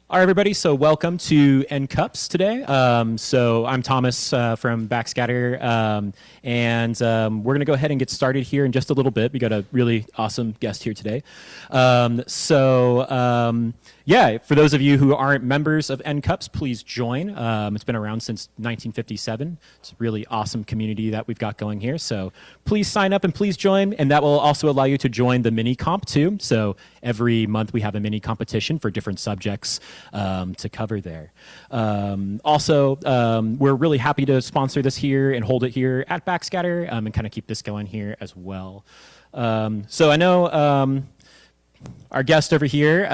All right, everybody. So welcome to NCUPS today. So I'm Thomas from Backscatter, and we're going to go ahead and get started here in just a little bit. We got a really awesome guest here today. Yeah, for those of you who aren't members of NCUPS, please join. It's been around since 1957. It's a really awesome community that we've got going here. So please sign up and please join, and that will also allow you to join the mini comp too. So every month we have a mini competition for different subjects to cover there. We're really happy to sponsor this here and hold it here at Backscatter and kind of keep this going here as well. So I know our guest over here,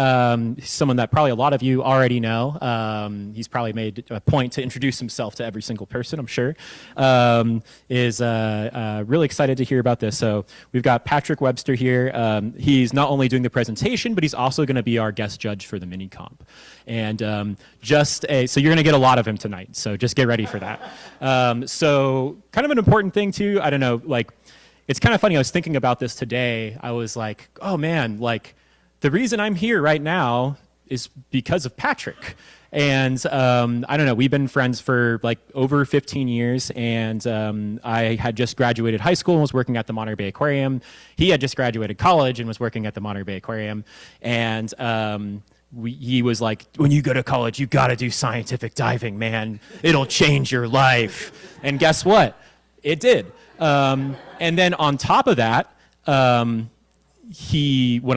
someone that probably a lot of you already know. He's probably made a point to introduce himself to every single person, I'm sure. Is really excited to hear about this. So we've got Patrick Webster here. He's not only doing the presentation, but he's also going to be our guest judge for the mini comp. And so you're going to get a lot of him tonight. So just get ready for that. So kind of an important thing too. I don't know, like. It's kind of funny, I was thinking about this today. I was like, oh man, like the reason I'm here right now is because of Patrick. And I don't know, we've been friends for like over 15 years, and I had just graduated high school and was working at the Monterey Bay Aquarium. He had just graduated college and was working at the Monterey Bay Aquarium. And he was like, when you go to college, you gotta do scientific diving, man. It'll change your life. And guess what? It did. And then on top of that, when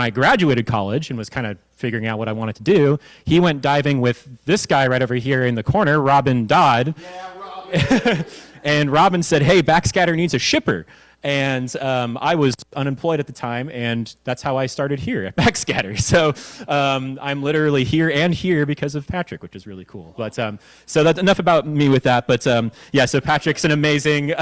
I graduated college and was kind of figuring out what I wanted to do, he went diving with this guy right over here in the corner, Robin Dodd. Yeah, Robin. And Robin said, hey, Backscatter needs a shipper. And I was unemployed at the time, and that's how I started here at Backscatter. So I'm literally here because of Patrick, which is really cool. But so that's enough about me with that. But yeah, so Patrick's an amazing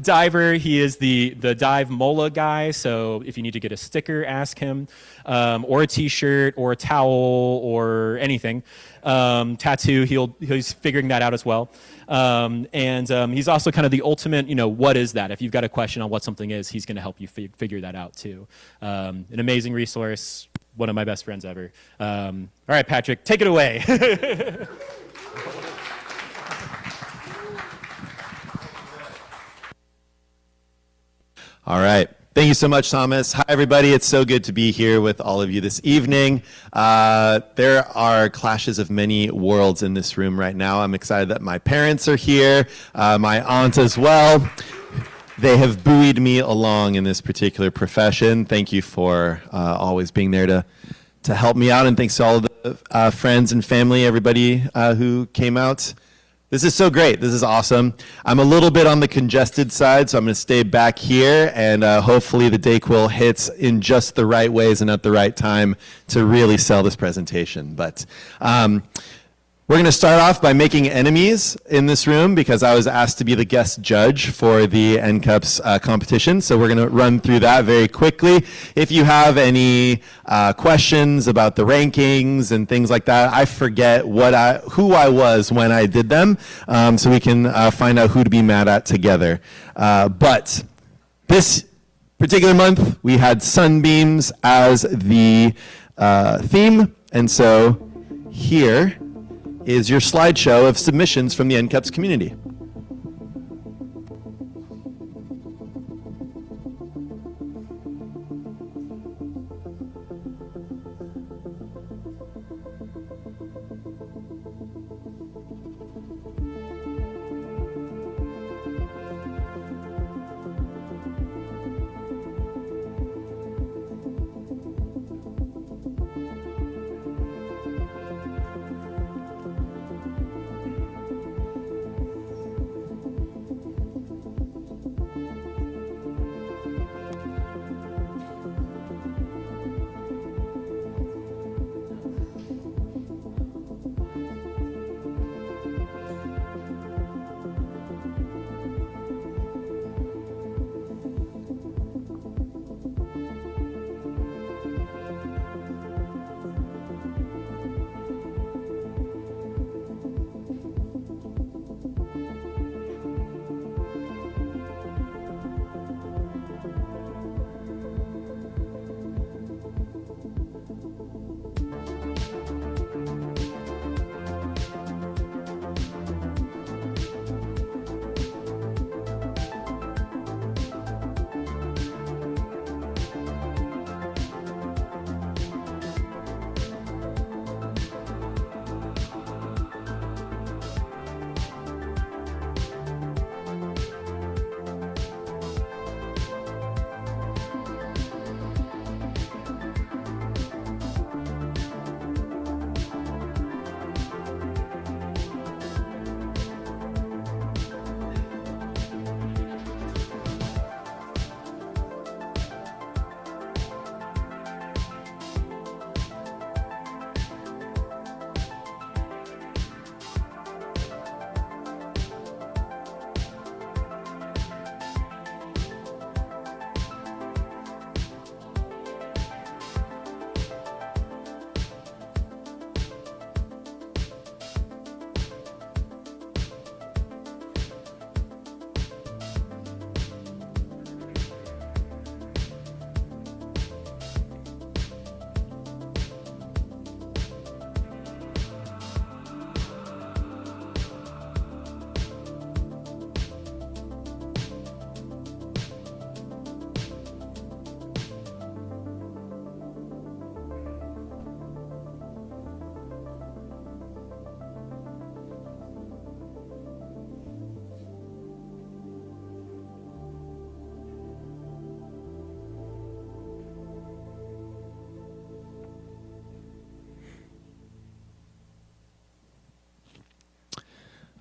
diver. He is the dive mola guy. So if you need to get a sticker, ask him, or a T-shirt, or a towel, or anything. Tattoo, he's figuring that out as well. He's also kind of the ultimate, what is that? If you've got a question on what something is, he's going to help you figure that out too. An amazing resource, one of my best friends ever. All right, Patrick, take it away. All right. Thank you so much, Thomas. Hi, everybody. It's so good to be here with all of you this evening. There are clashes of many worlds in this room right now. I'm excited that my parents are here, my aunt as well. They have buoyed me along in this particular profession. Thank you for always being there to help me out, and thanks to all of the friends and family, everybody who came out. This is so great. This is awesome. I'm a little bit on the congested side, so I'm going to stay back here, and hopefully the Dayquil hits in just the right ways and at the right time to really sell this presentation. But we're going to start off by making enemies in this room because I was asked to be the guest judge for the NCUPS competition. So we're going to run through that very quickly. If you have any questions about the rankings and things like that, I forget who I was when I did them, so we can find out who to be mad at together. But this particular month, we had sunbeams as the theme, and so here is your slideshow of submissions from the NCUPS community.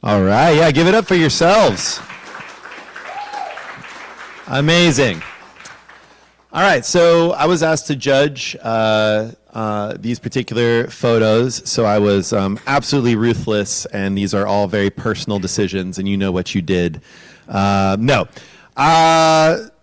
All right, yeah, give it up for yourselves. Amazing. All right, so I was asked to judge these particular photos, so I was absolutely ruthless, and these are all very personal decisions, and you know what you did. I'm going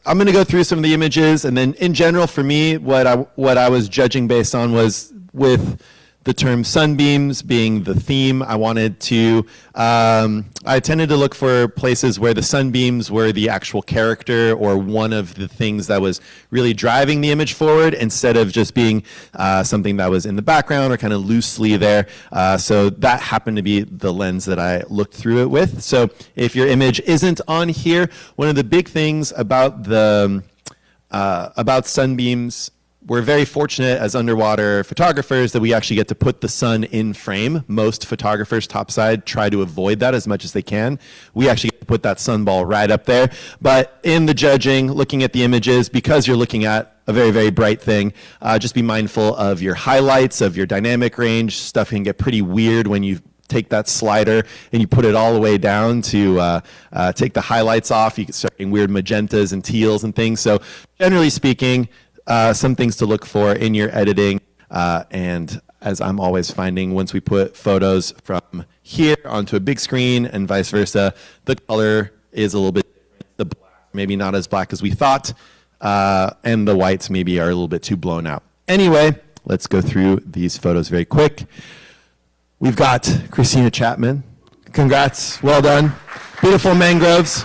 to go through some of the images, and then in general, for me, what I was judging based on was with the term sunbeams being the theme. I wanted to, I tended to look for places where the sunbeams were the actual character or one of the things that was really driving the image forward instead of just being something that was in the background or kind of loosely there. So that happened to be the lens that I looked through it with. So if your image isn't on here, one of the big things about about sunbeams, we're very fortunate as underwater photographers that we actually get to put the sun in frame. Most photographers topside try to avoid that as much as they can. We actually get to put that sunball right up there. But in the judging, looking at the images, because you're looking at a very, very bright thing, just be mindful of your highlights, of your dynamic range. Stuff can get pretty weird when you take that slider and you put it all the way down to take the highlights off. You can start getting weird magentas and teals and things. So generally speaking, some things to look for in your editing, and as I'm always finding, once we put photos from here onto a big screen and vice versa, the color is a little bit different. The black maybe not as black as we thought, and the whites maybe are a little bit too blown out. Anyway, let's go through these photos very quick. We've got Christina Chapman. Congrats, well done. Beautiful mangroves.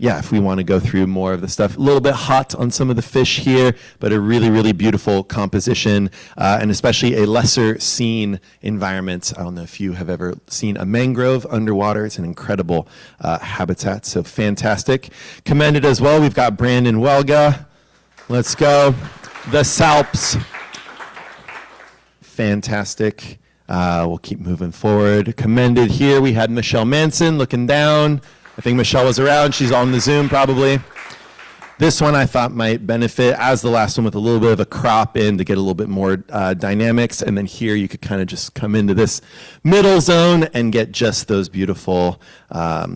Yeah, if we want to go through more of the stuff, a little bit hot on some of the fish here, but a really, really beautiful composition, and especially a lesser seen environment. I don't know if you have ever seen a mangrove underwater. It's an incredible habitat, so fantastic. Commended as well, we've got Brandon Welga. Let's go. The Salps. Fantastic. We'll keep moving forward. Commended here, we had Michelle Manson looking down. I think Michelle was around. She's on the Zoom probably. This one I thought might benefit as the last one with a little bit of a crop in to get a little bit more dynamics. And then here you could kind of just come into this middle zone and get just those beautiful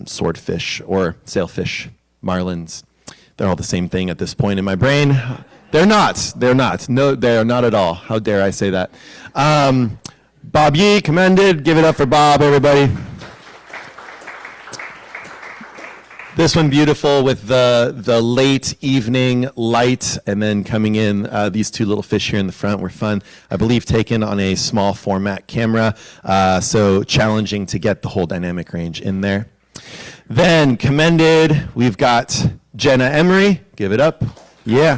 swordfish or sailfish, marlins. They're all the same thing at this point in my brain. They're not. They're not. No, they're not at all. How dare I say that? Bob Yee, commended. Give it up for Bob, everybody. This one beautiful with the late evening light, and then coming in, these two little fish here in the front were fun. I believe taken on a small format camera, so challenging to get the whole dynamic range in there. Then commended, we've got Jenna Emery. Give it up. Yeah.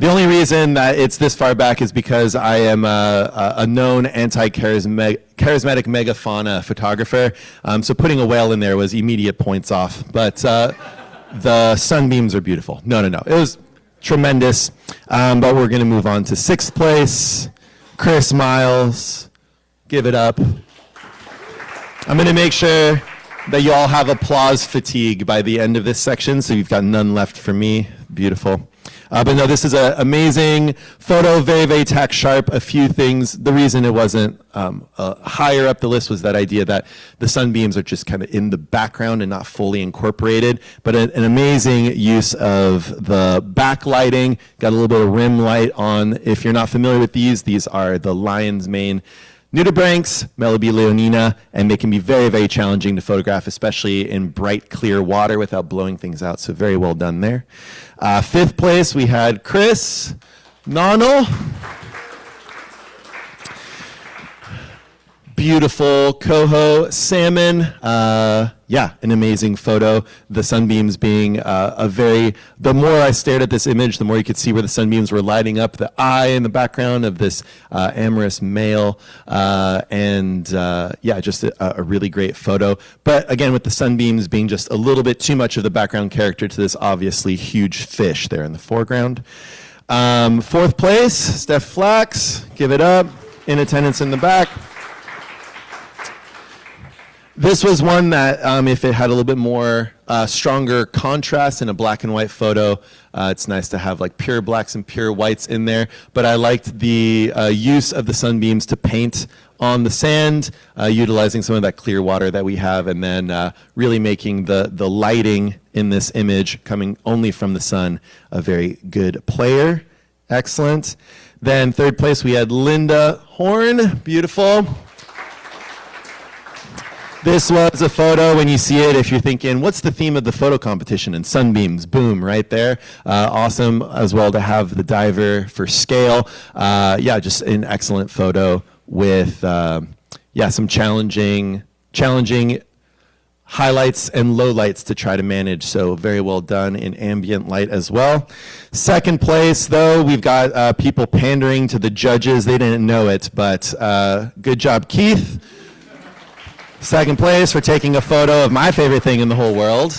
The only reason that it's this far back is because I am a known anti-charismatic megafauna photographer. So putting a whale in there was immediate points off. But the sunbeams are beautiful. No. It was tremendous. But we're going to move on to sixth place. Chris Miles. Give it up. I'm going to make sure that you all have applause fatigue by the end of this section. So you've got none left for me. Beautiful. But no, this is an amazing photo, very, very tack sharp. A few things. The reason it wasn't higher up the list was that idea that the sunbeams are just kind of in the background and not fully incorporated. But an amazing use of the backlighting. Got a little bit of rim light on. If you're not familiar with these are the lion's mane nudibranchs, Melibea leonina, and they can be very, very challenging to photograph, especially in bright, clear water without blowing things out. So very well done there. Fifth place, we had Chris Nonnell. Beautiful coho salmon. Yeah, an amazing photo. The sunbeams being the more I stared at this image, the more you could see where the sunbeams were lighting up the eye in the background of this amorous male. Yeah, just a really great photo. But again, with the sunbeams being just a little bit too much of the background character to this obviously huge fish there in the foreground. Fourth place, Steph Flax. Give it up. In attendance in the back. This was one that if it had a little bit more stronger contrast in a black and white photo. It's nice to have like pure blacks and pure whites in there, but I liked the use of the sunbeams to paint on the sand, utilizing some of that clear water that we have, and then really making the lighting in this image coming only from the sun a very good player. Excellent. Then third place we had Linda Horn, beautiful. This was a photo, when you see it, if you're thinking, what's the theme of the photo competition? And sunbeams, boom, right there. Awesome as well to have the diver for scale. Yeah, just an excellent photo with, some challenging highlights and lowlights to try to manage. So very well done in ambient light as well. Second place, though, we've got people pandering to the judges. They didn't know it, but good job, Keith. Second place for taking a photo of my favorite thing in the whole world.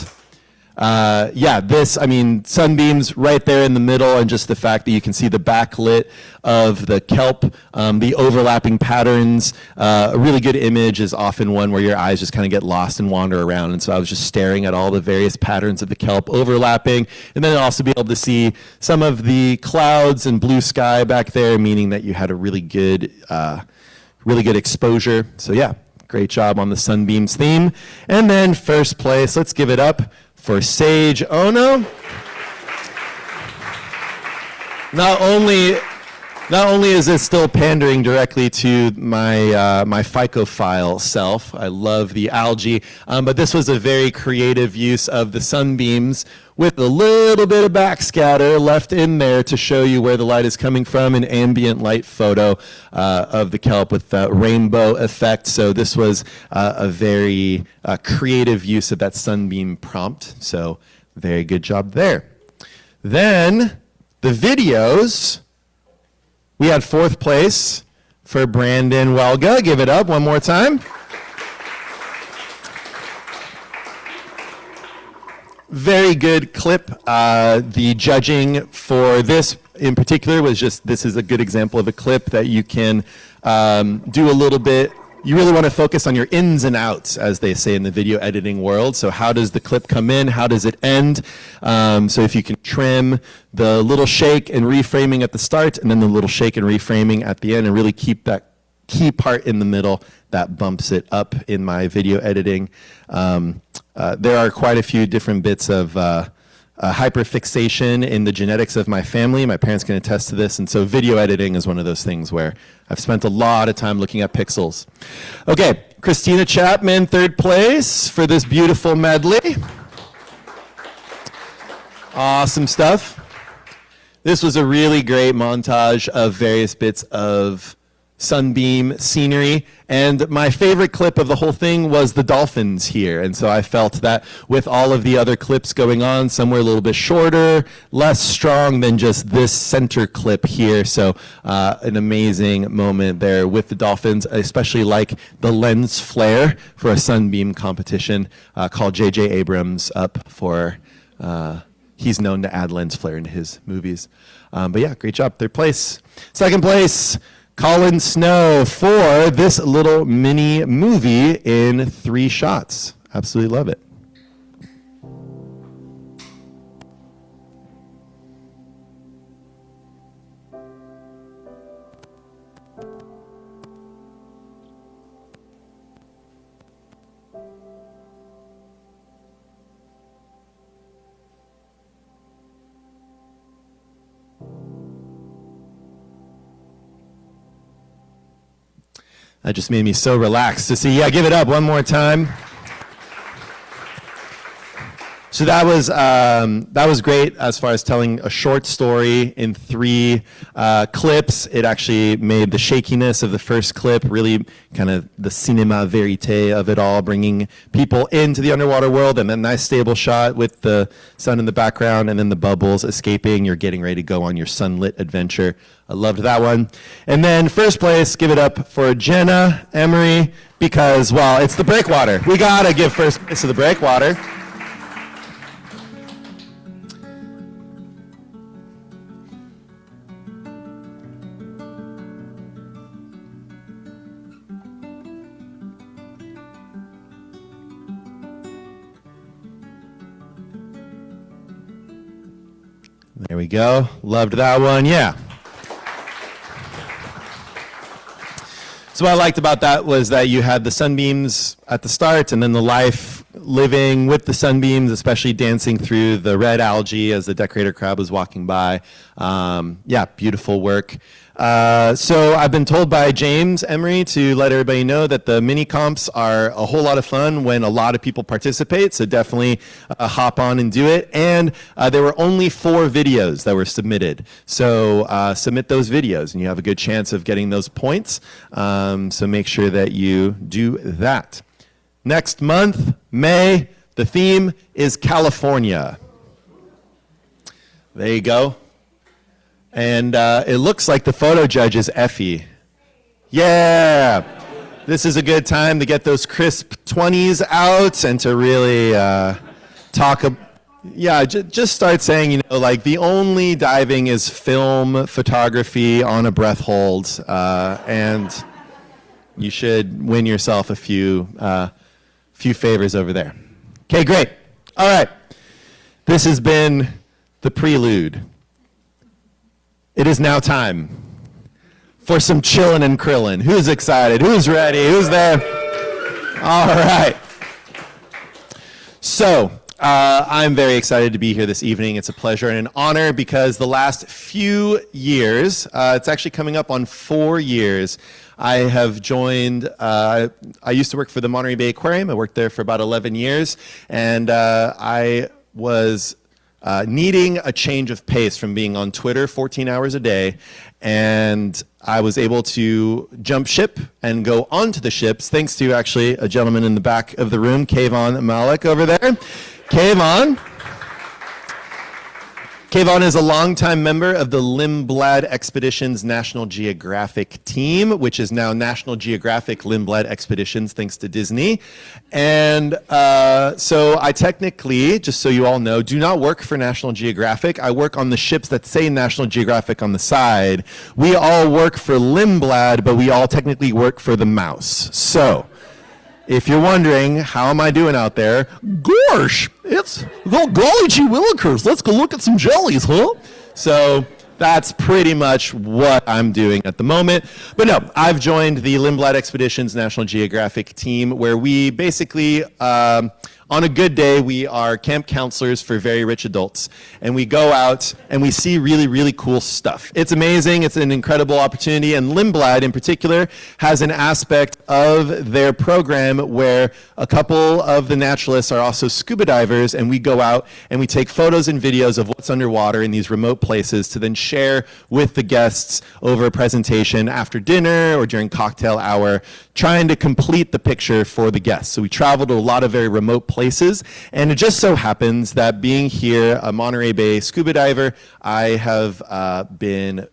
Sunbeams right there in the middle, and just the fact that you can see the backlit of the kelp, the overlapping patterns. A really good image is often one where your eyes just kind of get lost and wander around. And so I was just staring at all the various patterns of the kelp overlapping, and then also be able to see some of the clouds and blue sky back there, meaning that you had a really good exposure. So yeah. Great job on the sunbeams theme. And then first place, let's give it up for Sage Ono. Not only is it still pandering directly to my phycophile self, I love the algae, but this was a very creative use of the sunbeams with a little bit of backscatter left in there to show you where the light is coming from, an ambient light photo of the kelp with the rainbow effect. So this was a very creative use of that sunbeam prompt. So very good job there. Then the videos, we had fourth place for Brandon Welga. Give it up one more time. Very good clip. The judging for this in particular was just, this is a good example of a clip that you can do a little bit. You really want to focus on your ins and outs, as they say in the video editing world. So how does the clip come in? How does it end? So if you can trim the little shake and reframing at the start, and then the little shake and reframing at the end, and really keep that key part in the middle, that bumps it up in my video editing. There are quite a few different bits of hyperfixation in the genetics of my family. My parents can attest to this, and so video editing is one of those things where I've spent a lot of time looking at pixels. Okay, Christina Chapman, third place for this beautiful medley. Awesome stuff. This was a really great montage of various bits of sunbeam scenery, and my favorite clip of the whole thing was the dolphins here. And so I felt that with all of the other clips going on, some were a little bit shorter, less strong than just this center clip here. So an amazing moment there with the dolphins. I especially like the lens flare for a sunbeam competition called J.J. Abrams up for he's known to add lens flare into his movies. But yeah, great job. Third place. Second place, Colin Snow for this little mini movie in 3 shots. Absolutely love it. That just made me so relaxed to see. Yeah, give it up one more time. So that was great as far as telling a short story in 3 clips. It actually made the shakiness of the first clip really kind of the cinema verite of it all, bringing people into the underwater world, and then nice stable shot with the sun in the background and then the bubbles escaping. You're getting ready to go on your sunlit adventure. I loved that one. And then first place, give it up for Jenna Emery, because, well, it's the Breakwater. We gotta give first place to the Breakwater. There we go. Loved that one. Yeah. So what I liked about that was that you had the sunbeams at the start and then the life living with the sunbeams, especially dancing through the red algae as the decorator crab was walking by. Yeah, beautiful work. So I've been told by James Emery to let everybody know that the mini comps are a whole lot of fun when a lot of people participate, so definitely hop on and do it. And there were only 4 videos that were submitted, so submit those videos and you have a good chance of getting those points, so make sure that you do that. Next month, May, the theme is California. There you go. And it looks like the photo judge is Effie. Yeah! This is a good time to get those crisp 20s out and to really talk. Yeah, just start saying, you know, like the only diving is film photography on a breath hold. And you should win yourself a few favors over there. Okay, great. All right. This has been the prelude. It is now time for some Chillin and Krillin. Who's excited? Who's ready? Who's there? All right. So, I'm very excited to be here this evening. It's a pleasure and an honor because the last few years, it's actually coming up on 4 years, I have joined, I used to work for the Monterey Bay Aquarium. I worked there for about 11 years, and I was needing a change of pace from being on Twitter 14 hours a day, and I was able to jump ship and go onto the ships thanks to actually a gentleman in the back of the room, Kayvon Malik over there. Kayvon is a longtime member of the Lindblad Expeditions National Geographic team, which is now National Geographic Lindblad Expeditions, thanks to Disney. And so I technically, just so you all know, do not work for National Geographic. I work on the ships that say National Geographic on the side. We all work for Lindblad, but we all technically work for the mouse. So, if you're wondering, how am I doing out there? Gosh, it's, well, golly gee willikers, let's go look at some jellies, huh? So that's pretty much what I'm doing at the moment. But no, I've joined the Lindblad Expeditions National Geographic team where we basically, on a good day, we are camp counselors for very rich adults. And we go out and we see really, really cool stuff. It's amazing. It's an incredible opportunity. And Lindblad in particular has an aspect of their program where a couple of the naturalists are also scuba divers. And we go out and we take photos and videos of what's underwater in these remote places to then share with the guests over a presentation after dinner or during cocktail hour, trying to complete the picture for the guests. So we travel to a lot of very remote places, and it just so happens that being here, a Monterey Bay scuba diver, I have been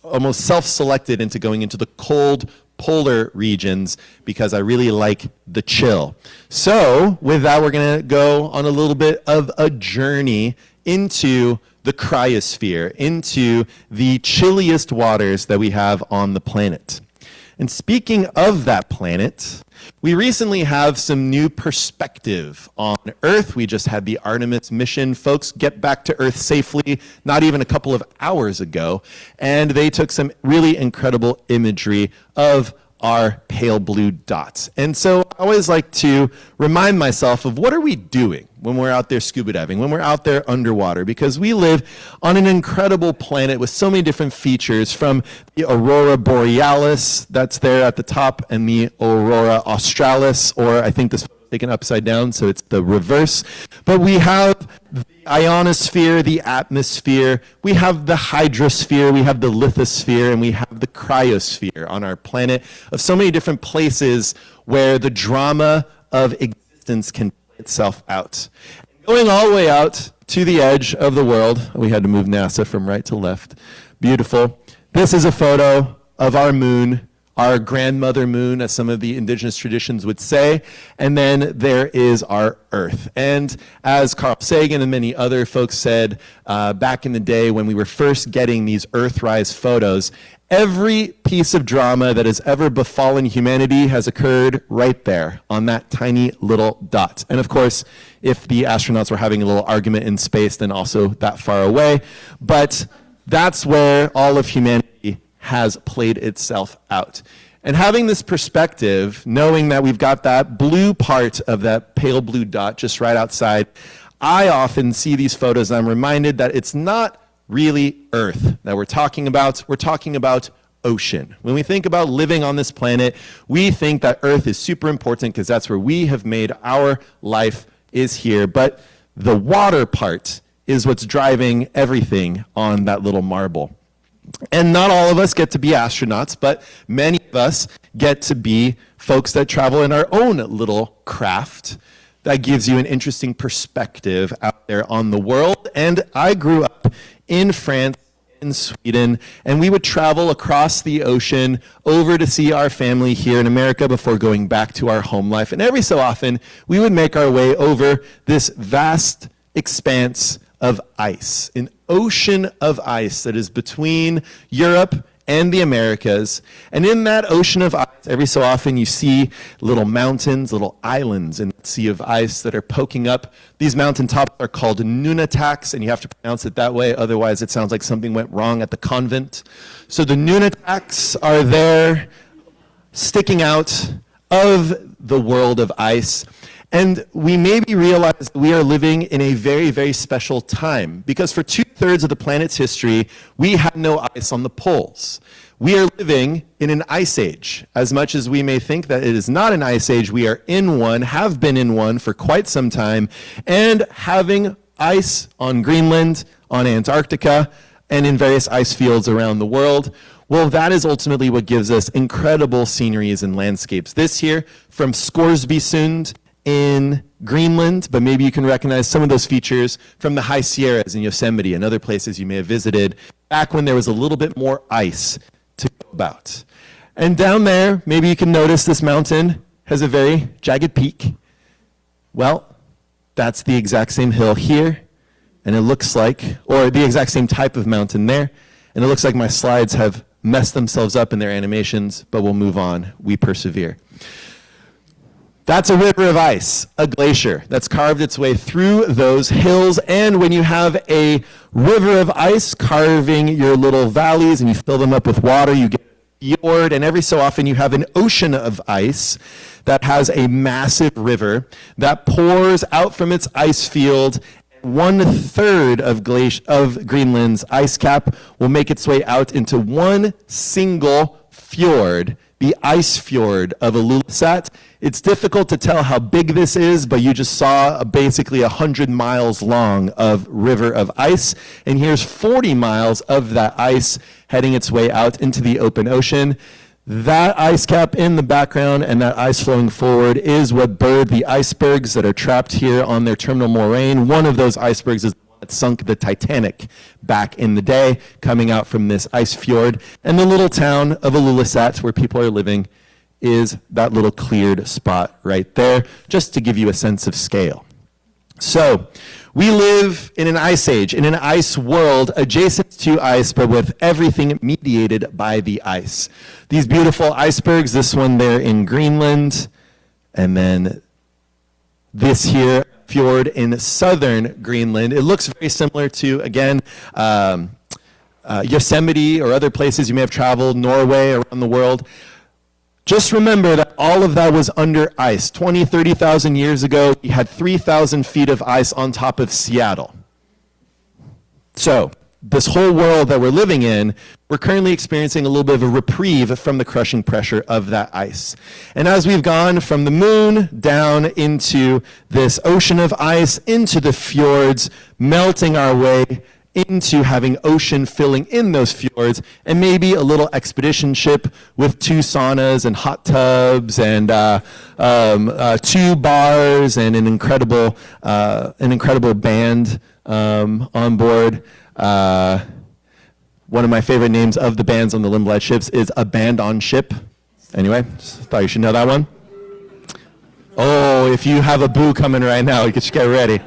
almost self-selected into going into the cold polar regions because I really like the chill. So with that, we're going to go on a little bit of a journey into the cryosphere, into the chilliest waters that we have on the planet. And speaking of that planet, we recently have some new perspective on Earth. We just had the Artemis mission folks get back to Earth safely, not even a couple of hours ago, and they took some really incredible imagery of our pale blue dots. And so I always like to remind myself of what are we doing when we're out there scuba diving, when we're out there underwater, because we live on an incredible planet with so many different features, from the aurora borealis that's there at the top and the aurora australis, or I think this is taken upside down, so it's the reverse. But we have the ionosphere, the atmosphere, we have the hydrosphere, we have the lithosphere, and we have the cryosphere on our planet, of so many different places where the drama of existence can play itself out. Going all the way out to the edge of the world, we had to move NASA from right to left. Beautiful. This is a photo of our moon our grandmother moon, as some of the indigenous traditions would say, and then there is our Earth. And as Carl Sagan and many other folks said back in the day when we were first getting these Earthrise photos, every piece of drama that has ever befallen humanity has occurred right there on that tiny little dot. And of course, if the astronauts were having a little argument in space, then also that far away. But that's where all of humanity has played itself out. And having this perspective, knowing that we've got that blue part of that pale blue dot just right outside, I often see these photos and I'm reminded that it's not really Earth that we're talking about ocean. When we think about living on this planet, we think that Earth is super important because that's where we have made our life is here. But the water part is what's driving everything on that little marble. And not all of us get to be astronauts, but many of us get to be folks that travel in our own little craft. That gives you an interesting perspective out there on the world. And I grew up in France, in Sweden, and we would travel across the ocean over to see our family here in America before going back to our home life. And every so often, we would make our way over this vast expanse of ice, an ocean of ice that is between Europe and the Americas. And in that ocean of ice, every so often you see little mountains, little islands in the sea of ice that are poking up. These mountaintops are called nunataks, and you have to pronounce it that way, otherwise it sounds like something went wrong at the convent. So the nunataks are there, sticking out of the world of ice. And we maybe realize that we are living in a very, very special time, because for 2/3 of the planet's history, we had no ice on the poles. We are living in an ice age. As much as we may think that it is not an ice age, we are in one, have been in one for quite some time, and having ice on Greenland, on Antarctica, and in various ice fields around the world. Well, that is ultimately what gives us incredible sceneries and landscapes. This here from Scoresbysund in Greenland, but maybe you can recognize some of those features from the High Sierras in Yosemite and other places you may have visited back when there was a little bit more ice to go about. And down there, maybe you can notice this mountain has a very jagged peak. Well, that's the exact same hill here, and it looks like, or the exact same type of mountain there, and it looks like my slides have messed themselves up in their animations, but we'll move on. We persevere. That's a river of ice, a glacier that's carved its way through those hills. And when you have a river of ice carving your little valleys and you fill them up with water, you get a fjord. And every so often you have an ocean of ice that has a massive river that pours out from its ice field. 1/3 of Greenland's ice cap will make its way out into one single fjord, the ice fjord of Ilulissat. It's difficult to tell how big this is, but you just saw basically 100 miles long of river of ice, and here's 40 miles of that ice heading its way out into the open ocean. That ice cap in the background and that ice flowing forward is what bird the icebergs that are trapped here on their terminal moraine. One of those icebergs is that sunk the Titanic back in the day, coming out from this ice fjord. And the little town of Ilulissat, where people are living, is that little cleared spot right there, just to give you a sense of scale. So we live in an ice age, in an ice world, adjacent to ice, but with everything mediated by the ice. These beautiful icebergs, this one there in Greenland, and then this here fjord in southern Greenland. It looks very similar to, again, Yosemite or other places you may have traveled, Norway, around the world. Just remember that all of that was under ice. 20, 30,000 years ago, we had 3,000 feet of ice on top of Seattle. So this whole world that we're living in, we're currently experiencing a little bit of a reprieve from the crushing pressure of that ice. And as we've gone from the moon down into this ocean of ice, into the fjords, melting our way into having ocean filling in those fjords, and maybe a little expedition ship with 2 saunas and hot tubs and 2 bars and an incredible band on board. One of my favorite names of the bands on the Lindblad ships is A Band on Ship. Anyway, just thought you should know that one. Oh, if you have a boo coming right now, you should get ready.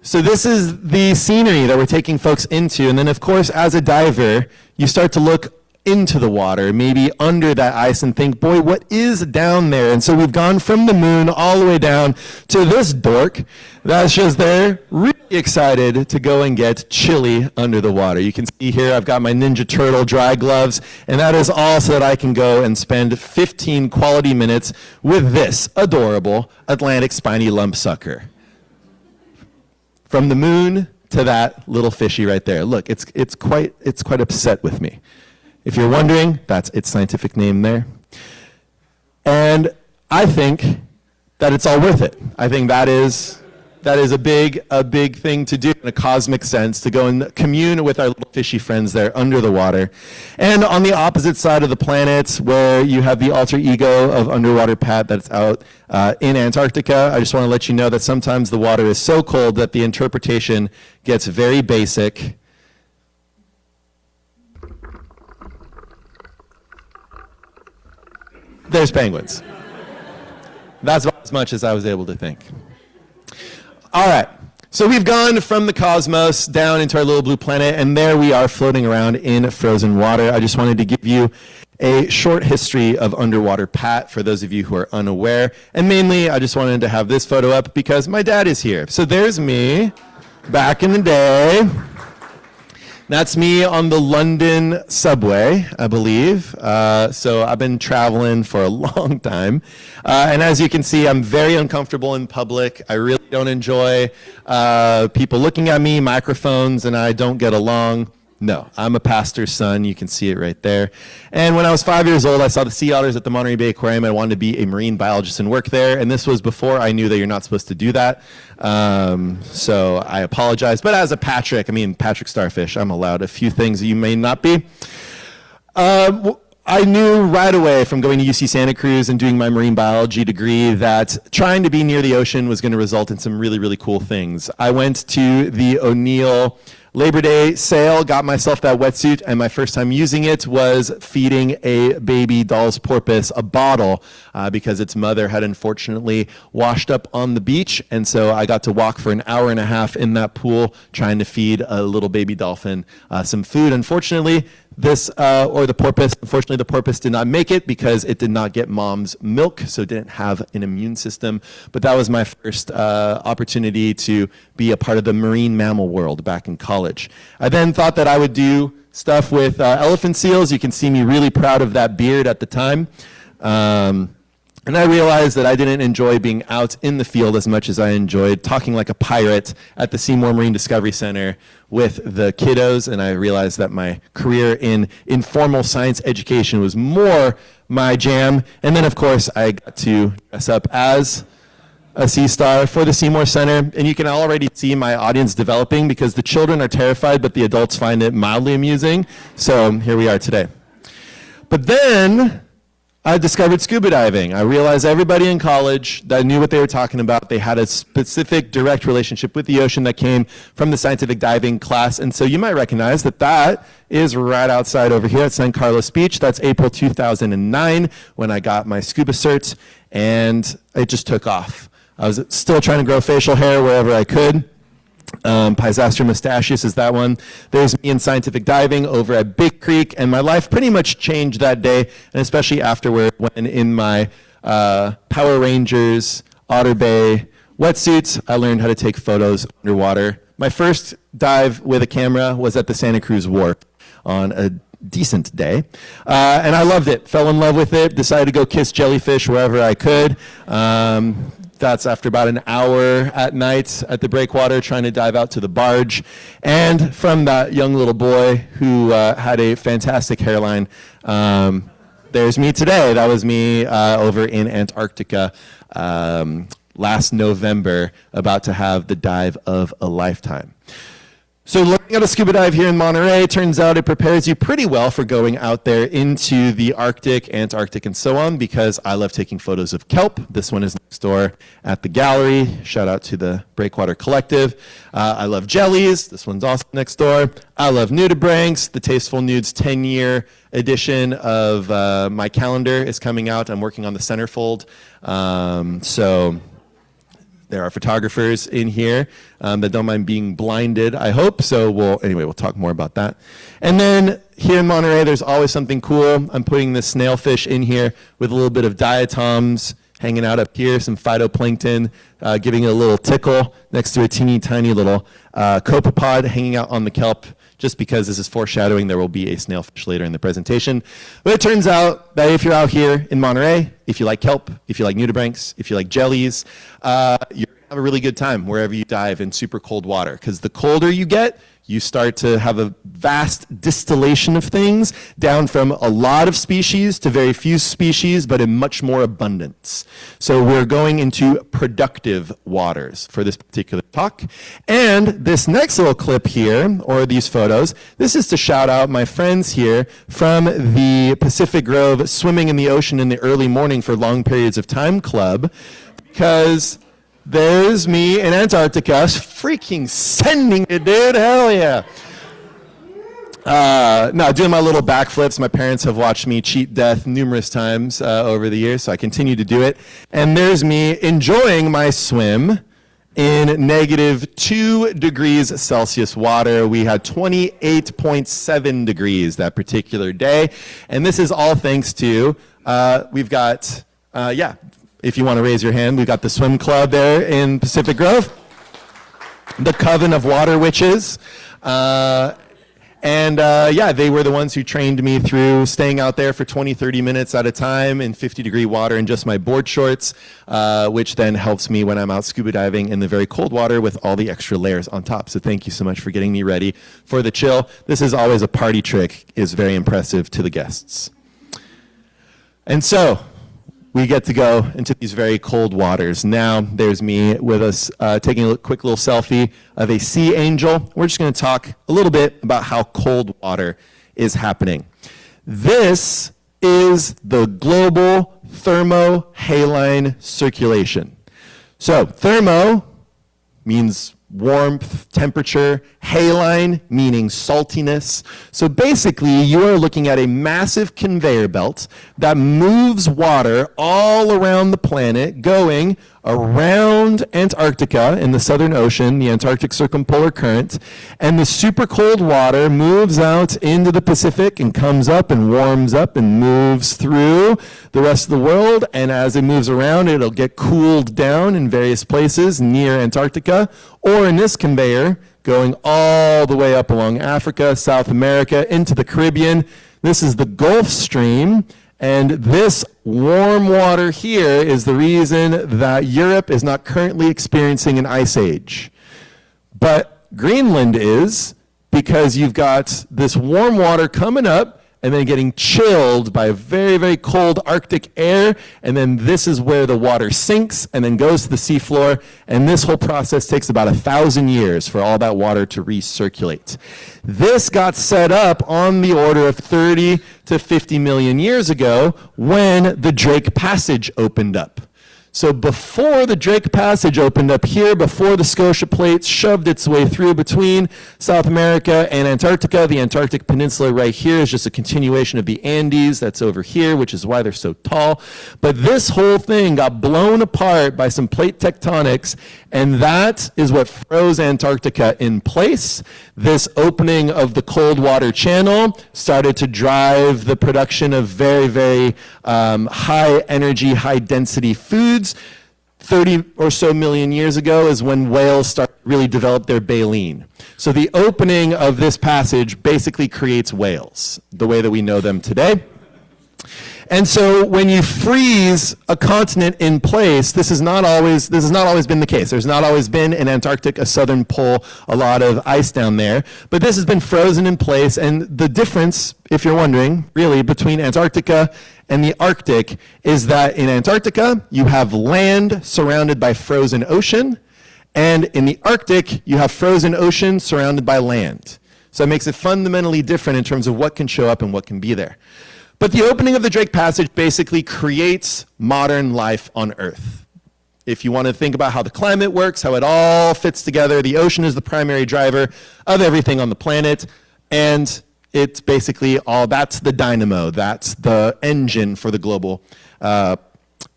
So this is the scenery that we're taking folks into. And then, of course, as a diver, you start to look into the water, maybe under that ice, and think, boy, what is down there? And so we've gone from the moon all the way down to this dork that's just there, really excited to go and get chilly under the water. You can see here I've got my Ninja Turtle dry gloves, and that is all so that I can go and spend 15 quality minutes with this adorable Atlantic spiny lumpsucker. From the moon to that little fishy right there. Look, it's quite upset with me. If you're wondering, that's its scientific name there. And I think that it's all worth it. I think that is a big thing to do in a cosmic sense, to go and commune with our little fishy friends there under the water. And on the opposite side of the planet, where you have the alter ego of underwaterpat that's out in Antarctica, I just want to let you know that sometimes the water is so cold that the interpretation gets very basic. There's penguins. That's about as much as I was able to think. All right, so we've gone from the cosmos down into our little blue planet, and there we are floating around in frozen water. I just wanted to give you a short history of underwater pat for those of you who are unaware. And mainly, I just wanted to have this photo up because my dad is here. So there's me back in the day. That's me on the London subway, I believe. So I've been traveling for a long time. And as you can see, I'm very uncomfortable in public. I really don't enjoy people looking at me, microphones, and I don't get along. No, I'm a pastor's son. You can see it right there. And when I was 5 years old, I saw the sea otters at the Monterey Bay Aquarium. I wanted to be a marine biologist and work there. And this was before I knew that you're not supposed to do that. So I apologize. But as a Patrick Starfish, I'm allowed a few things that you may not be. I knew right away from going to UC Santa Cruz and doing my marine biology degree that trying to be near the ocean was going to result in some really, really cool things. I went to the O'Neill Labor Day sale, got myself that wetsuit, and my first time using it was feeding a baby doll's porpoise a bottle because its mother had unfortunately washed up on the beach, and so I got to walk for an hour and a half in that pool trying to feed a little baby dolphin some food. Unfortunately, the porpoise did not make it because it did not get mom's milk, so it didn't have an immune system. But that was my first opportunity to be a part of the marine mammal world back in college. I then thought that I would do stuff with elephant seals. You can see me really proud of that beard at the time. And I realized that I didn't enjoy being out in the field as much as I enjoyed talking like a pirate at the Seymour Marine Discovery Center with the kiddos, and I realized that my career in informal science education was more my jam. And then, of course, I got to dress up as a sea star for the Seymour Center, and you can already see my audience developing because the children are terrified, but the adults find it mildly amusing. So here we are today. But then I discovered scuba diving. I realized everybody in college that knew what they were talking about. They had a specific direct relationship with the ocean that came from the scientific diving class. And so you might recognize that that is right outside over here at San Carlos Beach. That's April 2009 when I got my scuba cert, and it just took off. I was still trying to grow facial hair wherever I could. Pisaster mustachius is that one. There's me in scientific diving over at Big Creek, and my life pretty much changed that day, and especially afterward when in my Power Rangers Otter Bay wetsuits, I learned how to take photos underwater. My first dive with a camera was at the Santa Cruz Wharf on a decent day, and I loved it, fell in love with it, decided to go kiss jellyfish wherever I could. That's after about an hour at night at the Breakwater trying to dive out to the barge. And from that young little boy who had a fantastic hairline, there's me today. That was me over in Antarctica last November, about to have the dive of a lifetime. So learning how to scuba dive here in Monterey, turns out it prepares you pretty well for going out there into the Arctic, Antarctic, and so on, because I love taking photos of kelp. This one is next door at the gallery. Shout out to the Breakwater Collective. I love jellies. This one's also next door. I love nudibranchs. The Tasteful Nudes 10-year edition of my calendar is coming out. I'm working on the centerfold. So there are photographers in here that don't mind being blinded, I hope. So we'll talk more about that. And then here in Monterey, there's always something cool. I'm putting this snailfish in here with a little bit of diatoms hanging out up here, some phytoplankton, giving it a little tickle next to a teeny tiny little copepod hanging out on the kelp, just because this is foreshadowing there will be a snailfish later in the presentation. But it turns out that if you're out here in Monterey, if you like kelp, if you like nudibranchs, if you like jellies, you're going to have a really good time wherever you dive in super cold water. Because the colder you get, you start to have a vast distillation of things, down from a lot of species to very few species, but in much more abundance. So we're going into productive waters for this particular talk. And this next little clip here, or these photos, this is to shout out my friends here from the Pacific Grove Swimming in the Ocean in the Early Morning for Long Periods of Time Club, because there's me in Antarctica, freaking sending it, dude, hell yeah. No, doing my little backflips. My parents have watched me cheat death numerous times over the years, so I continue to do it. And there's me enjoying my swim in negative 2 degrees Celsius water. We had 28.7 degrees that particular day. And this is all thanks to, we've got, if you want to raise your hand, we've got the swim club there in Pacific Grove, the Coven of Water Witches. They were the ones who trained me through staying out there for 20, 30 minutes at a time in 50-degree water in just my board shorts, which then helps me when I'm out scuba diving in the very cold water with all the extra layers on top. So thank you so much for getting me ready for the chill. This is always a party trick, is very impressive to the guests. And so we get to go into these very cold waters. Now there's me with us taking a quick little selfie of a sea angel. We're just going to talk a little bit about how cold water is happening. This is the global thermohaline circulation. So thermo means warmth, temperature, haline meaning saltiness. So basically you are looking at a massive conveyor belt that moves water all around the planet, going around Antarctica in the Southern Ocean, the Antarctic Circumpolar Current, and the super cold water moves out into the Pacific and comes up and warms up and moves through the rest of the world, and as it moves around, it'll get cooled down in various places near Antarctica, or in this conveyor, going all the way up along Africa, South America, into the Caribbean. This is the Gulf Stream. And this warm water here is the reason that Europe is not currently experiencing an ice age. But Greenland is, because you've got this warm water coming up and then getting chilled by very, very cold Arctic air. And then this is where the water sinks and then goes to the seafloor. And this whole process takes about 1,000 years for all that water to recirculate. This got set up on the order of 30 to 50 million years ago when the Drake Passage opened up. So before the Drake Passage opened up here, before the Scotia Plate shoved its way through between South America and Antarctica, the Antarctic Peninsula right here is just a continuation of the Andes that's over here, which is why they're so tall. But this whole thing got blown apart by some plate tectonics, and that is what froze Antarctica in place. This opening of the cold water channel started to drive the production of very, very high energy, high density foods. 30 or so million years ago is when whales start to really develop their baleen. So the opening of this passage basically creates whales, the way that we know them today. And so when you freeze a continent in place, this has not always been the case. There's not always been in Antarctic, a southern pole, a lot of ice down there. But this has been frozen in place. And the difference, if you're wondering, really, between Antarctica and the Arctic is that in Antarctica, you have land surrounded by frozen ocean. And in the Arctic, you have frozen ocean surrounded by land. So it makes it fundamentally different in terms of what can show up and what can be there. But the opening of the Drake Passage basically creates modern life on Earth. If you want to think about how the climate works, how it all fits together, the ocean is the primary driver of everything on the planet, and it's basically that's the dynamo, that's the engine for the global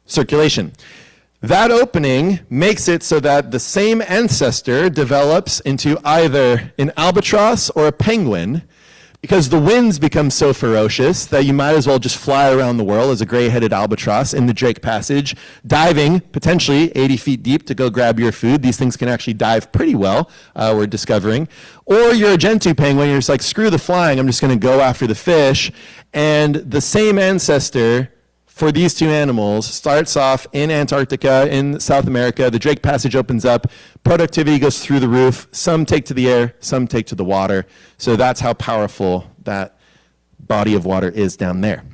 circulation. That opening makes it so that the same ancestor develops into either an albatross or a penguin, because the winds become so ferocious that you might as well just fly around the world as a gray-headed albatross in the Drake Passage, diving potentially 80 feet deep to go grab your food. These things can actually dive pretty well, we're discovering. Or you're a Gentoo penguin, you're just like, screw the flying, I'm just going to go after the fish. And the same ancestor for these two animals starts off in Antarctica, in South America. The Drake Passage opens up, productivity goes through the roof. Some take to the air, some take to the water. So that's how powerful that body of water is down there.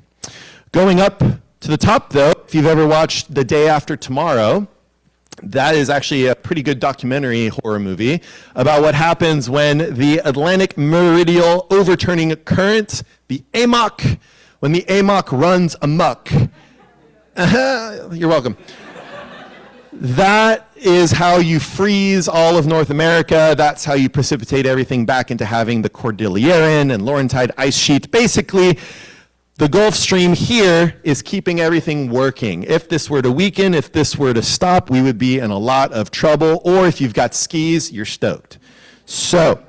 Going up to the top, though, if you've ever watched The Day After Tomorrow, that is actually a pretty good documentary horror movie about what happens when the Atlantic Meridional Overturning Current, the AMOC, when the AMOC runs amok. You're welcome. That is how you freeze all of North America. That's how you precipitate everything back into having the Cordilleran and Laurentide ice sheet. Basically, the Gulf Stream here is keeping everything working. If this were to weaken, if this were to stop, we would be in a lot of trouble. Or if you've got skis, you're stoked. So,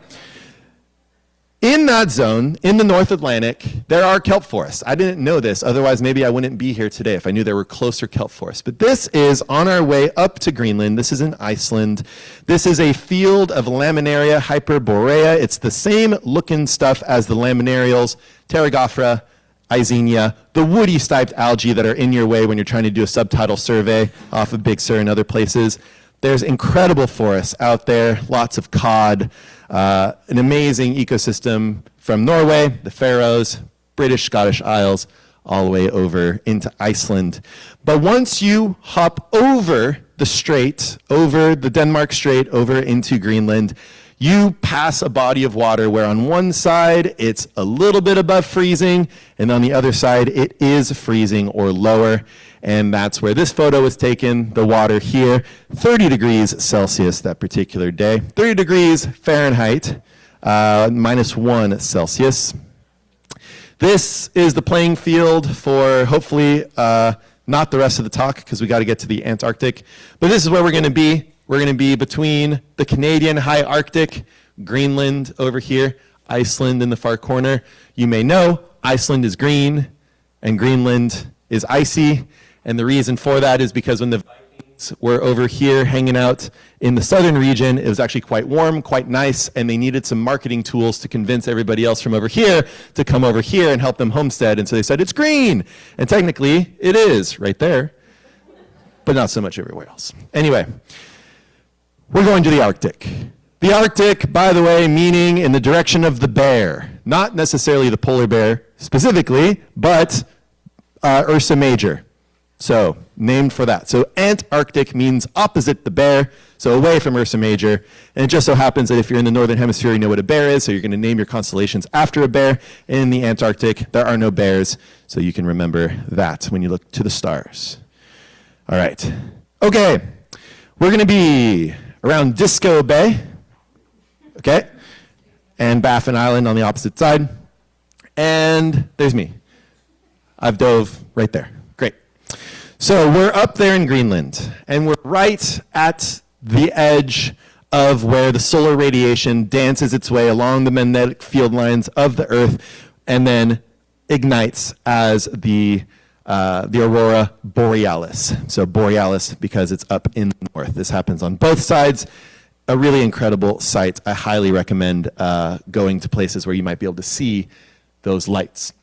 in that zone, in the North Atlantic, there are kelp forests. I didn't know this, otherwise maybe I wouldn't be here today if I knew there were closer kelp forests. But this is on our way up to Greenland. This is in Iceland. This is a field of Laminaria hyperborea. It's the same looking stuff as the laminarials, Pterogophora, Eisenia, the woody stiped algae that are in your way when you're trying to do a subtidal survey off of Big Sur and other places. There's incredible forests out there, lots of cod, an amazing ecosystem from Norway, the Faroes, British, Scottish Isles, all the way over into Iceland. But once you hop over the strait, over the Denmark Strait, over into Greenland, you pass a body of water where on one side it's a little bit above freezing, and on the other side it is freezing or lower. And that's where this photo was taken, the water here, 30 degrees Celsius that particular day, 30 degrees Fahrenheit, -1 Celsius. This is the playing field for hopefully not the rest of the talk, because we got to get to the Antarctic, but this is where we're going to be. We're going to be between the Canadian high Arctic, Greenland over here, Iceland in the far corner. You may know Iceland is green and Greenland is icy. And the reason for that is because when the Vikings were over here hanging out in the southern region, it was actually quite warm, quite nice, and they needed some marketing tools to convince everybody else from over here to come over here and help them homestead. And so they said, it's green. And technically, it is right there, but not so much everywhere else. Anyway, we're going to the Arctic. The Arctic, by the way, meaning in the direction of the bear. Not necessarily the polar bear specifically, but Ursa Major. So, named for that. So, Antarctic means opposite the bear, so away from Ursa Major. And it just so happens that if you're in the northern hemisphere, you know what a bear is, so you're going to name your constellations after a bear. In the Antarctic, there are no bears, so you can remember that when you look to the stars. All right. Okay. We're going to be around Disco Bay, okay, and Baffin Island on the opposite side. And there's me. I've dove right there. Great. So we're up there in Greenland, and we're right at the edge of where the solar radiation dances its way along the magnetic field lines of the Earth and then ignites as the aurora borealis. So borealis because it's up in the north. This happens on both sides. A really incredible sight. I highly recommend going to places where you might be able to see those lights.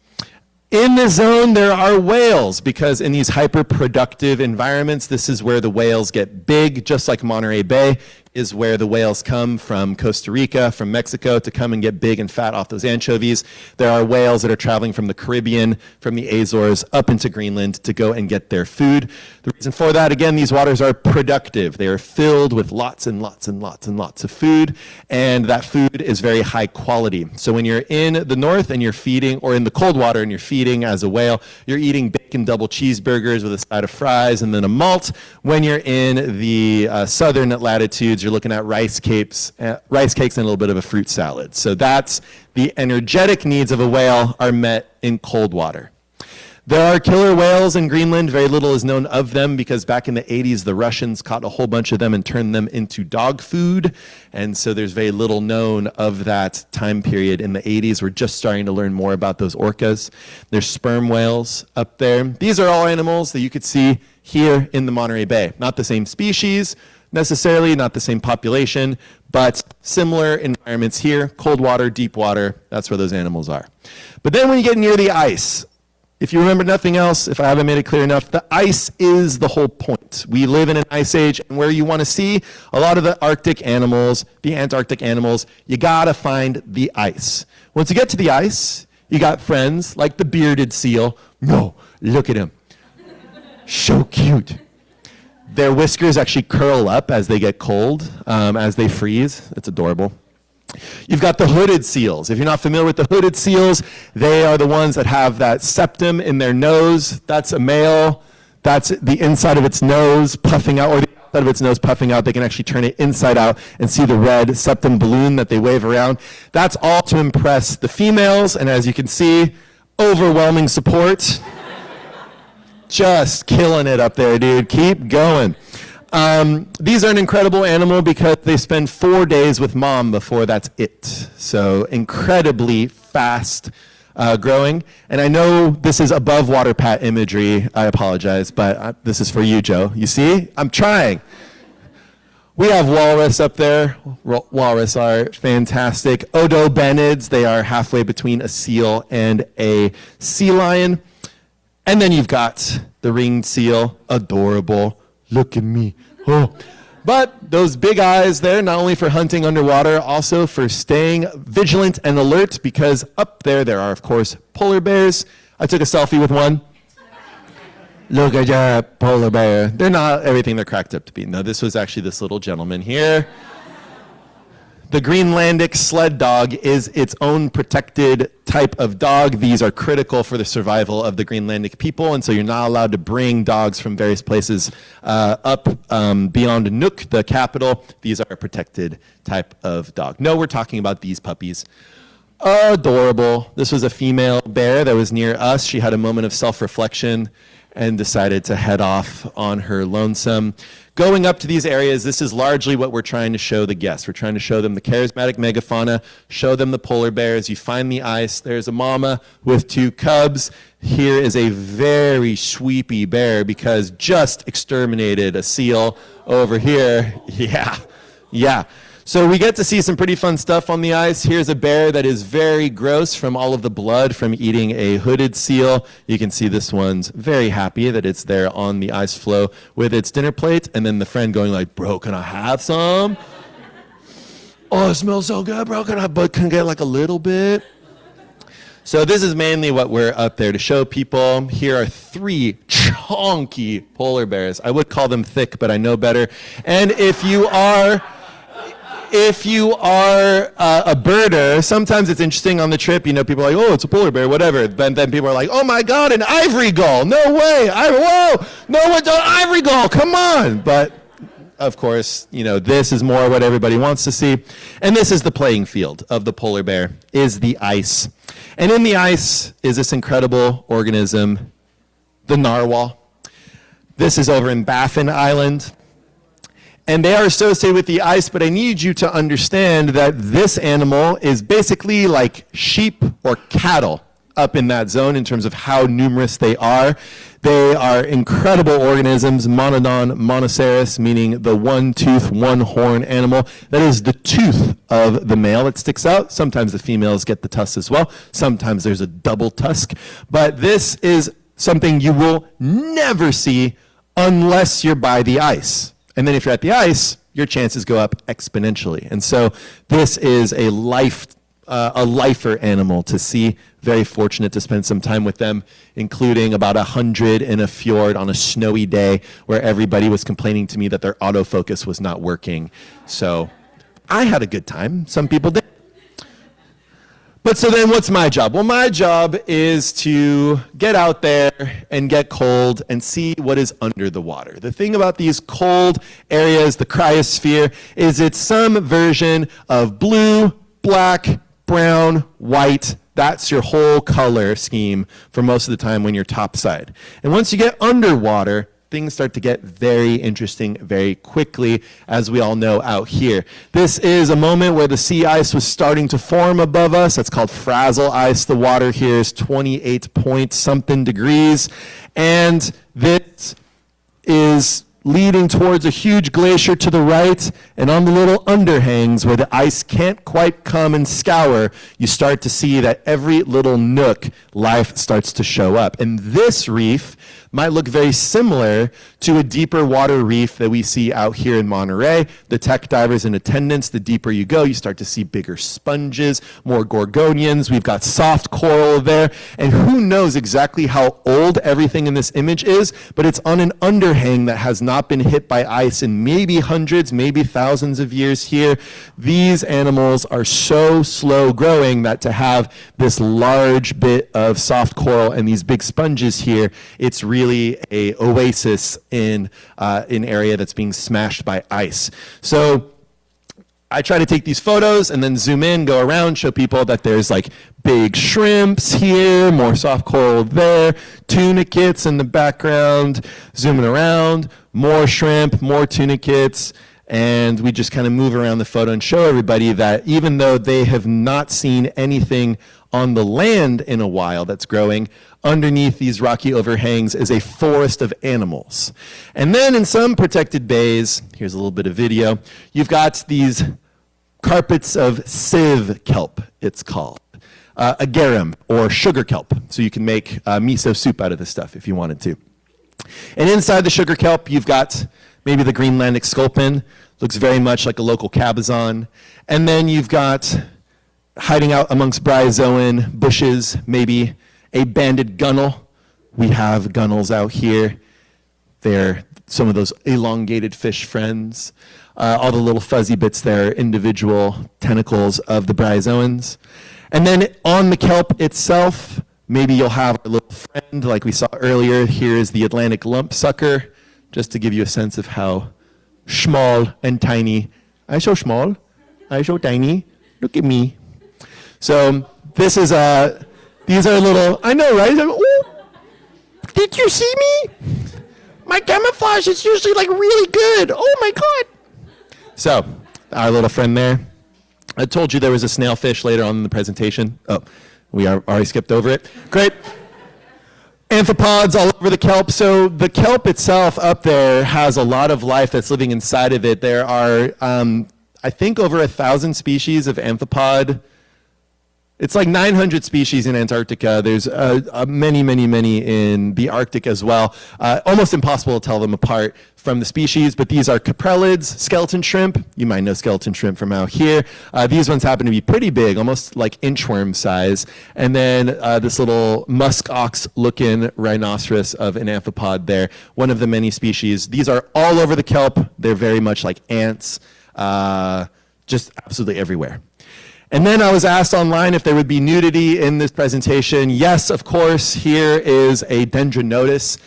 In the zone, there are whales, because in these hyper-productive environments, this is where the whales get big, just like Monterey Bay. is where the whales come from Costa Rica, from Mexico, to come and get big and fat off those anchovies. There are whales that are traveling from the Caribbean, from the Azores, up into Greenland to go and get their food. The reason for that, again, these waters are productive. They are filled with lots and lots and lots and lots of food, and that food is very high quality. So when you're in the north and you're feeding, or in the cold water and you're feeding as a whale, you're eating bacon double cheeseburgers with a side of fries and then a malt. When you're in the southern latitudes, you're looking at rice cakes and a little bit of a fruit salad. So that's the energetic needs of a whale are met in cold water. There are killer whales in Greenland. Very little is known of them because back in the 80s, the Russians caught a whole bunch of them and turned them into dog food. And so there's very little known of that time period in the 80s. We're just starting to learn more about those orcas. There's sperm whales up there. These are all animals that you could see here in the Monterey Bay. Not the same species necessarily, not the same population, but similar environments here. Cold water, deep water, that's where those animals are. But then when you get near the ice, if you remember nothing else, if I haven't made it clear enough, the ice is the whole point. We live in an ice age, and where you want to see a lot of the Arctic animals, the Antarctic animals, you gotta find the ice. Once you get to the ice, you got friends like the bearded seal. No, look at him. So cute. Their whiskers actually curl up as they get cold, as they freeze. It's adorable. You've got the hooded seals. If you're not familiar with the hooded seals, they are the ones that have that septum in their nose. That's a male. That's the inside of its nose puffing out, or the outside of its nose puffing out. They can actually turn it inside out and see the red septum balloon that they wave around. That's all to impress the females, and as you can see, overwhelming support. Just killing it up there, dude. Keep going. These are an incredible animal because they spend 4 days with mom before that's it. So incredibly fast growing. And I know this is above waterpat imagery. I apologize, but this is for you, Joe. You see? I'm trying. We have walrus up there. Walrus are fantastic. Odobenids, they are halfway between a seal and a sea lion. And then you've got the ringed seal, adorable. Look at me. Oh. But those big eyes there, not only for hunting underwater, also for staying vigilant and alert, because up there are, of course, polar bears. I took a selfie with one. Look at that polar bear. They're not everything they're cracked up to be. No, this was actually this little gentleman here. The Greenlandic sled dog is its own protected type of dog. These are critical for the survival of the Greenlandic people, and so you're not allowed to bring dogs from various places up beyond Nuuk, the capital. These are a protected type of dog. No, we're talking about these puppies. Adorable. This was a female bear that was near us. She had a moment of self-reflection and decided to head off on her lonesome. Going up to these areas, this is largely what we're trying to show the guests. We're trying to show them the charismatic megafauna, show them the polar bears. You find the ice. There's a mama with 2 cubs. Here is a very sweepy bear because just exterminated a seal over here. Yeah. So we get to see some pretty fun stuff on the ice. Here's a bear that is very gross from all of the blood from eating a hooded seal. You can see this one's very happy that it's there on the ice floe with its dinner plate. And then the friend going like, bro, can I have some? Oh, it smells so good, bro. Can I get like a little bit? So this is mainly what we're up there to show people. Here are 3 chonky polar bears. I would call them thick, but I know better. And if you are a birder, sometimes it's interesting on the trip. You know, people are like, oh, it's a polar bear, whatever. But then people are like, oh my God, an ivory gull. No way. No, it's an ivory gull. Come on. But of course, you know, this is more what everybody wants to see. And this is the playing field of the polar bear, is the ice. And in the ice is this incredible organism, the narwhal. This is over in Baffin Island. And they are associated with the ice, but I need you to understand that this animal is basically like sheep or cattle up in that zone in terms of how numerous they are. They are incredible organisms, monodon monoceros, meaning the one-tooth, one-horn animal. That is the tooth of the male that sticks out. Sometimes the females get the tusk as well. Sometimes there's a double tusk. But this is something you will never see unless you're by the ice. And then if you're at the ice, your chances go up exponentially. And so this is a lifer animal to see. Very fortunate to spend some time with them, including about 100 in a fjord on a snowy day where everybody was complaining to me that their autofocus was not working. So I had a good time. Some people did. But so then what's my job? Well, my job is to get out there and get cold and see what is under the water. The thing about these cold areas, the cryosphere, is it's some version of blue, black, brown, white. That's your whole color scheme for most of the time when you're topside. And once you get underwater, things start to get very interesting very quickly, as we all know out here. This is a moment where the sea ice was starting to form above us. That's called frazzle ice. The water here is 28 point something degrees. And this is leading towards a huge glacier to the right, and on the little underhangs where the ice can't quite come and scour, you start to see that every little nook, life starts to show up. And this reef might look very similar to a deeper water reef that we see out here in Monterey. The tech divers in attendance, the deeper you go, you start to see bigger sponges, more gorgonians. We've got soft coral there. And who knows exactly how old everything in this image is, but it's on an underhang that has not been hit by ice in maybe hundreds, maybe thousands of years here. These animals are so slow growing that to have this large bit of soft coral and these big sponges here, it's really a oasis in an area that's being smashed by ice. So I try to take these photos and then zoom in, go around, show people that there's like big shrimps here, more soft coral there, tunicates in the background, zooming around, more shrimp, more tunicates, and we just kind of move around the photo and show everybody that even though they have not seen anything on the land in a while that's growing, underneath these rocky overhangs is a forest of animals. And then in some protected bays, here's a little bit of video, you've got these carpets of sieve kelp, it's called. A garum, or sugar kelp. So you can make miso soup out of this stuff if you wanted to. And inside the sugar kelp, you've got maybe the Greenland sculpin, looks very much like a local cabezon. And then you've got, hiding out amongst bryozoan bushes, maybe a banded gunnel. We have gunnels out here. They're some of those elongated fish friends. All the little fuzzy bits there, individual tentacles of the bryozoans. And then on the kelp itself, maybe you'll have a little friend like we saw earlier. Here is the Atlantic lumpsucker, just to give you a sense of how small and tiny. I so small, I so tiny, look at me. So this is these are little, I know, right? Oh, did you see me? My camouflage is usually like really good. Oh my God. So our little friend there. I told you there was a snailfish later on in the presentation. Oh, we already skipped over it. Great. Amphipods all over the kelp. So the kelp itself up there has a lot of life that's living inside of it. There are, I think, over 1,000 species of amphipod. It's like 900 species in Antarctica. There's many, many, many in the Arctic as well. Almost impossible to tell them apart from the species, but these are caprellids, skeleton shrimp. You might know skeleton shrimp from out here. These ones happen to be pretty big, almost like inchworm size. And then this little musk ox looking rhinoceros of an amphipod there, one of the many species. These are all over the kelp. They're very much like ants, just absolutely everywhere. And then I was asked online if there would be nudity in this presentation. Yes, of course, here is a dendronotus.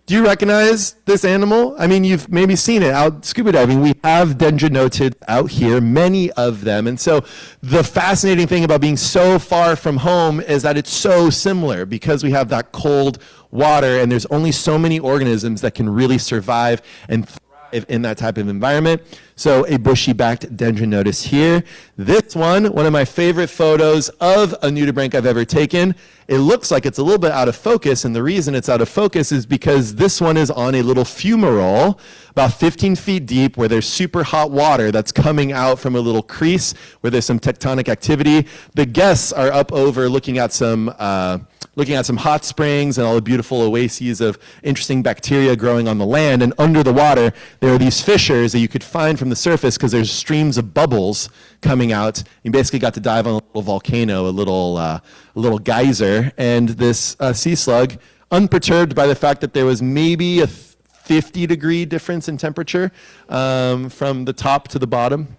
Do you recognize this animal? I mean, you've maybe seen it out scuba diving. We have dendronotids out here, many of them. And so the fascinating thing about being so far from home is that it's so similar because we have that cold water and there's only so many organisms that can really survive and thrive in that type of environment. So a bushy-backed dendronotus here. This one of my favorite photos of a nudibranch I've ever taken. It looks like it's a little bit out of focus, and the reason it's out of focus is because this one is on a little fumarole, about 15 feet deep, where there's super hot water that's coming out from a little crease where there's some tectonic activity. The guests are up over looking at some hot springs and all the beautiful oases of interesting bacteria growing on the land. And under the water, there are these fissures that you could find from from the surface because there's streams of bubbles coming out. You basically got to dive on a little volcano, a little geyser, and this sea slug, unperturbed by the fact that there was maybe a 50-degree difference in temperature from the top to the bottom.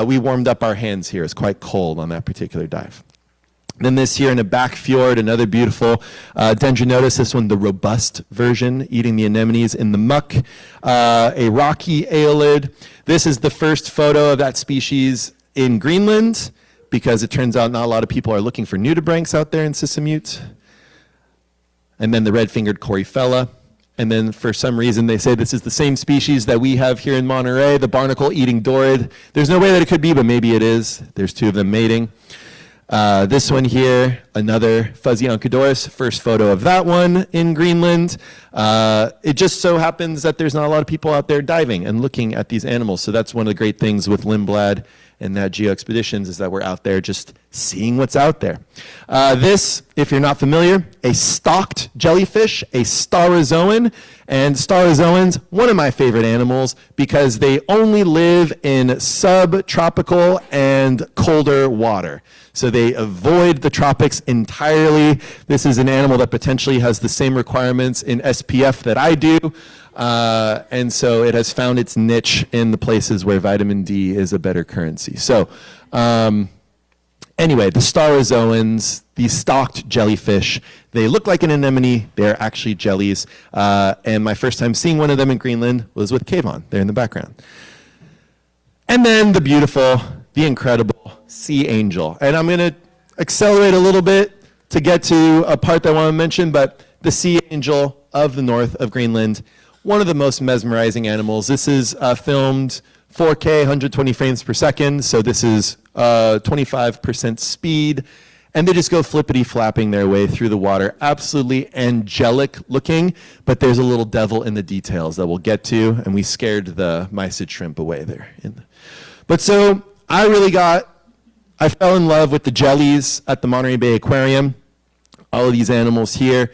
We warmed up our hands here. It's quite cold on that particular dive. Then this here in a back fjord, another beautiful Dendronotus, this one the robust version, eating the anemones in the muck. A rocky aelid. This is the first photo of that species in Greenland, because it turns out not a lot of people are looking for nudibranchs out there in Sissamute. And then the red-fingered coryphella. And then for some reason they say this is the same species that we have here in Monterey, the barnacle-eating dorid. There's no way that it could be, but maybe it is. There's two of them mating. This one here, another fuzzy Onchodorus, first photo of that one in Greenland. It just so happens that there's not a lot of people out there diving and looking at these animals. So that's one of the great things with Lindblad and Nat Geo Expeditions, is that we're out there just seeing what's out there. This, if you're not familiar, a stalked jellyfish, a staurozoan. And staurozoans, one of my favorite animals, because they only live in subtropical and colder water. So they avoid the tropics entirely. This is an animal that potentially has the same requirements in SPF that I do. And so it has found its niche in the places where vitamin D is a better currency. So anyway, the staurozoans, these stalked jellyfish, they look like an anemone. They're actually jellies. And my first time seeing one of them in Greenland was with Kayvon there in the background. And then the beautiful, the incredible sea angel. And I'm going to accelerate a little bit to get to a part that I want to mention, but the sea angel of the north of Greenland, one of the most mesmerizing animals. This is filmed 4K, 120 frames per second, so this is 25% speed, and they just go flippity-flapping their way through the water. Absolutely angelic looking, but there's a little devil in the details that we'll get to, and we scared the mysid shrimp away there. But so I fell in love with the jellies at the Monterey Bay Aquarium, all of these animals here.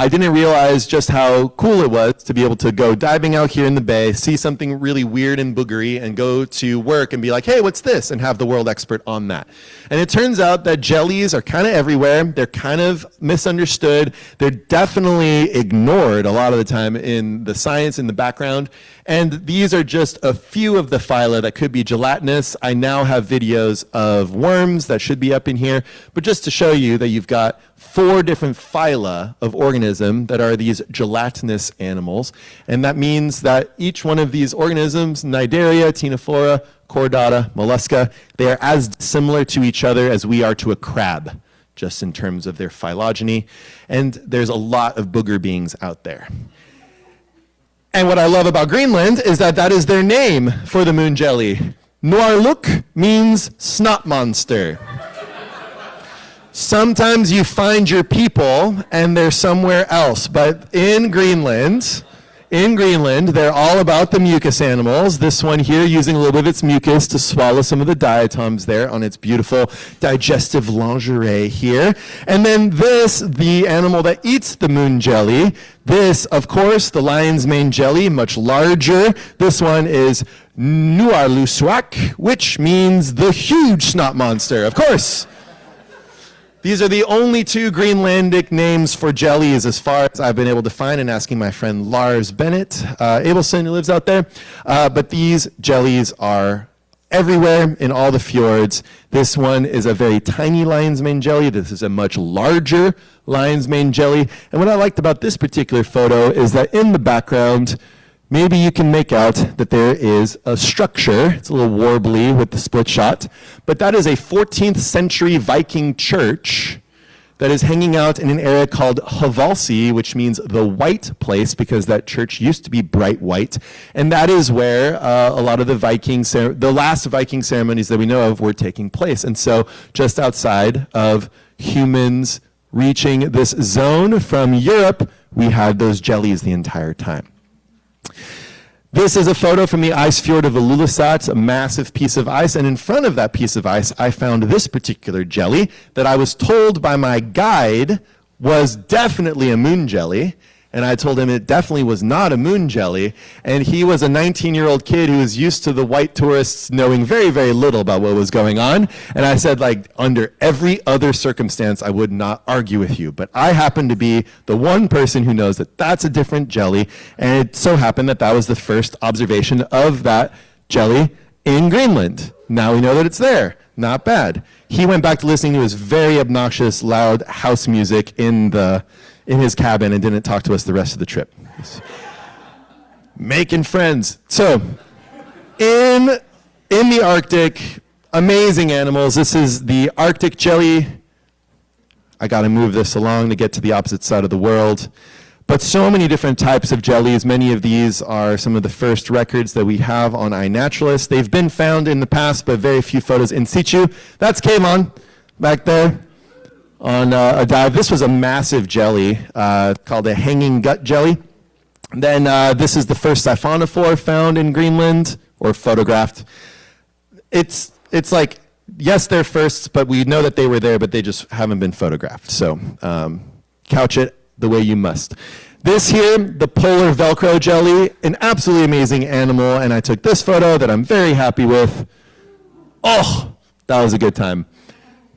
I didn't realize just how cool it was to be able to go diving out here in the bay, see something really weird and boogery, and go to work and be like, hey, what's this? And have the world expert on that. And it turns out that jellies are kind of everywhere. They're kind of misunderstood. They're definitely ignored a lot of the time in the science, in the background. And these are just a few of the phyla that could be gelatinous. I now have videos of worms that should be up in here. But just to show you that you've got 4 different phyla of organism that are these gelatinous animals. And that means that each one of these organisms, Cnidaria, Ctenophora, Chordata, Mollusca, they are as similar to each other as we are to a crab, just in terms of their phylogeny. And there's a lot of booger beings out there. And what I love about Greenland is that that is their name for the moon jelly. Noirluk means snot monster. Sometimes you find your people and they're somewhere else, but in Greenland, they're all about the mucus animals. This one here using a little bit of its mucus to swallow some of the diatoms there on its beautiful digestive lingerie here. And then this, the animal that eats the moon jelly. This, of course, the lion's mane jelly, much larger. This one is Nuarlusuak, which means the huge snot monster, of course. These are the only 2 Greenlandic names for jellies as far as I've been able to find, and asking my friend Lars Bennett Abelson, who lives out there. But these jellies are everywhere in all the fjords. This one is a very tiny lion's mane jelly. This is a much larger lion's mane jelly. And what I liked about this particular photo is that in the background, maybe you can make out that there is a structure. It's a little warbly with the split shot, but that is a 14th century Viking church that is hanging out in an area called Havalsi, which means the white place, because that church used to be bright white. And that is where a lot of the last Viking ceremonies that we know of were taking place. And so just outside of humans reaching this zone from Europe, we had those jellies the entire time. This is a photo from the ice fjord of Ilulissat, a massive piece of ice, and in front of that piece of ice, I found this particular jelly that I was told by my guide was definitely a moon jelly, And I told him it definitely was not a moon jelly. And he was a 19-year-old kid who was used to the white tourists knowing very, very little about what was going on. And I said, like, under every other circumstance, I would not argue with you. But I happen to be the one person who knows that that's a different jelly. And it so happened that that was the first observation of that jelly in Greenland. Now we know that it's there. Not bad. He went back to listening to his very obnoxious, loud house music in his cabin and didn't talk to us the rest of the trip. Making friends. So, in the Arctic, amazing animals. This is the Arctic jelly. I got to move this along to get to the opposite side of the world. But so many different types of jellies. Many of these are some of the first records that we have on iNaturalist. They've been found in the past, but very few photos in situ. That's Kamon back there on a dive. This was a massive jelly called a hanging gut jelly. Then this is the first siphonophore found in Greenland, or photographed. It's like, yes, they're firsts, but we know that they were there, but they just haven't been photographed. So couch it the way you must. This here, the polar Velcro jelly, an absolutely amazing animal, and I took this photo that I'm very happy with. Oh, that was a good time.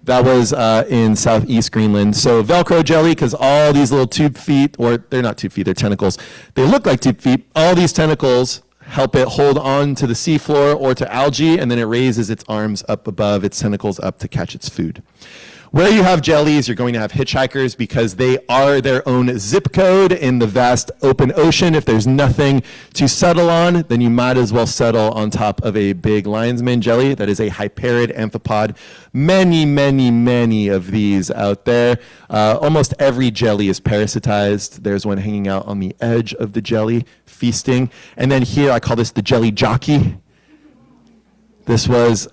That was in southeast Greenland. So Velcro jelly, because all these little tube feet, or they're not tube feet, they're tentacles. They look like tube feet. All these tentacles help it hold on to the seafloor or to algae, and then it raises its arms up above, its tentacles up to catch its food. Where you have jellies, you're going to have hitchhikers because they are their own zip code in the vast open ocean. If there's nothing to settle on, then you might as well settle on top of a big lion's mane jelly. That is a hyperid amphipod. Many, many, many of these out there. Almost every jelly is parasitized. There's one hanging out on the edge of the jelly, feasting. And then here, I call this the jelly jockey. This was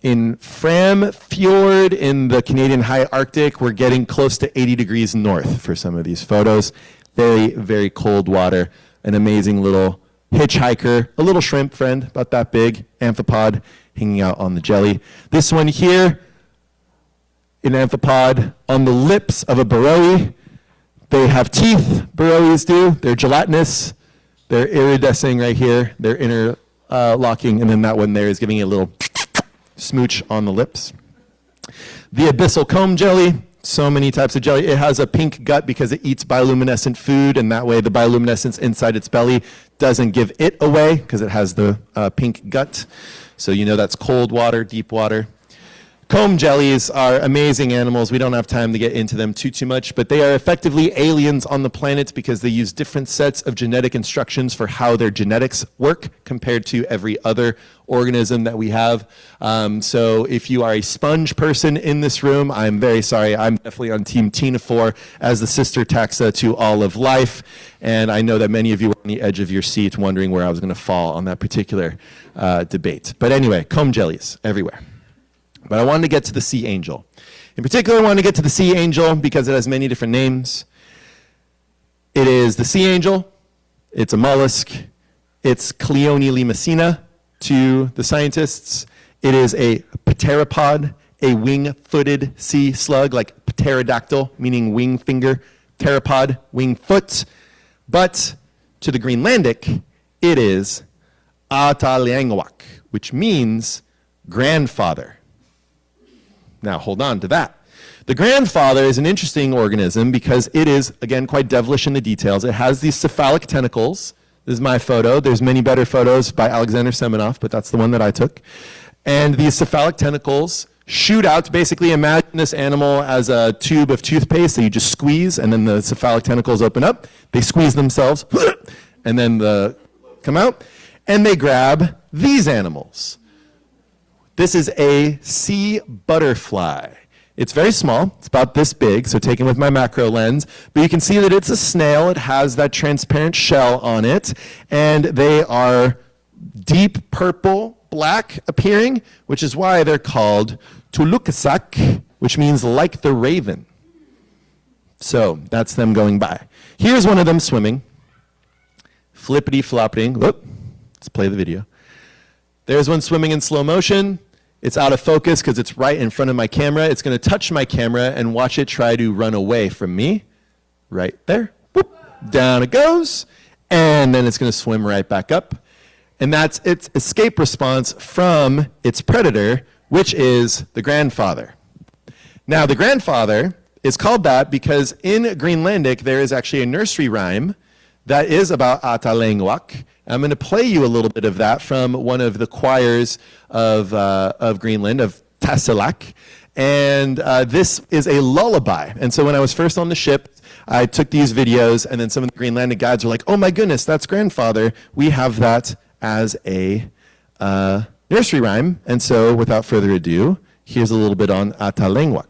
in Fram Fjord in the Canadian High Arctic. We're getting close to 80 degrees north for some of these photos. Very, very cold water. An amazing little hitchhiker, a little shrimp friend, about that big, amphipod, hanging out on the jelly. This one here, an amphipod on the lips of a burrowee. They have teeth, burrowees do. They're gelatinous. They're iridescing right here. They're interlocking, and then that one there is giving you a little smooch on the lips. The abyssal comb jelly, so many types of jelly. It has a pink gut because it eats bioluminescent food, and that way the bioluminescence inside its belly doesn't give it away because it has the pink gut. So you know that's cold water, deep water. Comb jellies are amazing animals. We don't have time to get into them too much, but they are effectively aliens on the planet because they use different sets of genetic instructions for how their genetics work compared to every other organism that we have. So if you are a sponge person in this room, I'm very sorry. I'm definitely on team ctenophore as the sister taxa to all of life. And I know that many of you were on the edge of your seat wondering where I was going to fall on that particular debate. But anyway, comb jellies everywhere. But I wanted to get to the sea angel. In particular, I wanted to get to the sea angel because it has many different names. It is the sea angel. It's a mollusk. It's Cleone limacina to the scientists. It is a pteropod, a wing-footed sea slug, like pterodactyl, meaning wing finger, pteropod, wing foot. But to the Greenlandic, it is Ataliangwak, which means grandfather. Now, hold on to that. The grandfather is an interesting organism because it is, again, quite devilish in the details. It has these cephalic tentacles. This is my photo. There's many better photos by Alexander Semenov, but that's the one that I took. And these cephalic tentacles shoot out. Basically, imagine this animal as a tube of toothpaste that you just squeeze, and then the cephalic tentacles open up. They squeeze themselves, and then come out, and they grab these animals. This is a sea butterfly. It's very small. It's about this big, so taken with my macro lens. But you can see that it's a snail. It has that transparent shell on it. And they are deep purple, black appearing, which is why they're called Tulukasak, which means like the raven. So that's them going by. Here's one of them swimming. Flippity flopping. Whoop. Let's play the video. There's one swimming in slow motion. It's out of focus because it's right in front of my camera. It's going to touch my camera and watch it try to run away from me. Right there. Whoop. down it goes, and then it's going to swim right back up. And that's its escape response from its predator, which is the grandfather. Now, the grandfather is called that because in Greenlandic, there is actually a nursery rhyme that is about Atalengwak. I'm going to play you a little bit of that from one of the choirs of Greenland, of Tassilak. And this is a lullaby. And so when I was first on the ship, I took these videos, and then some of the Greenlandic guides were like, oh my goodness, that's grandfather. We have that as a nursery rhyme. And so without further ado, here's a little bit on Atalengwak.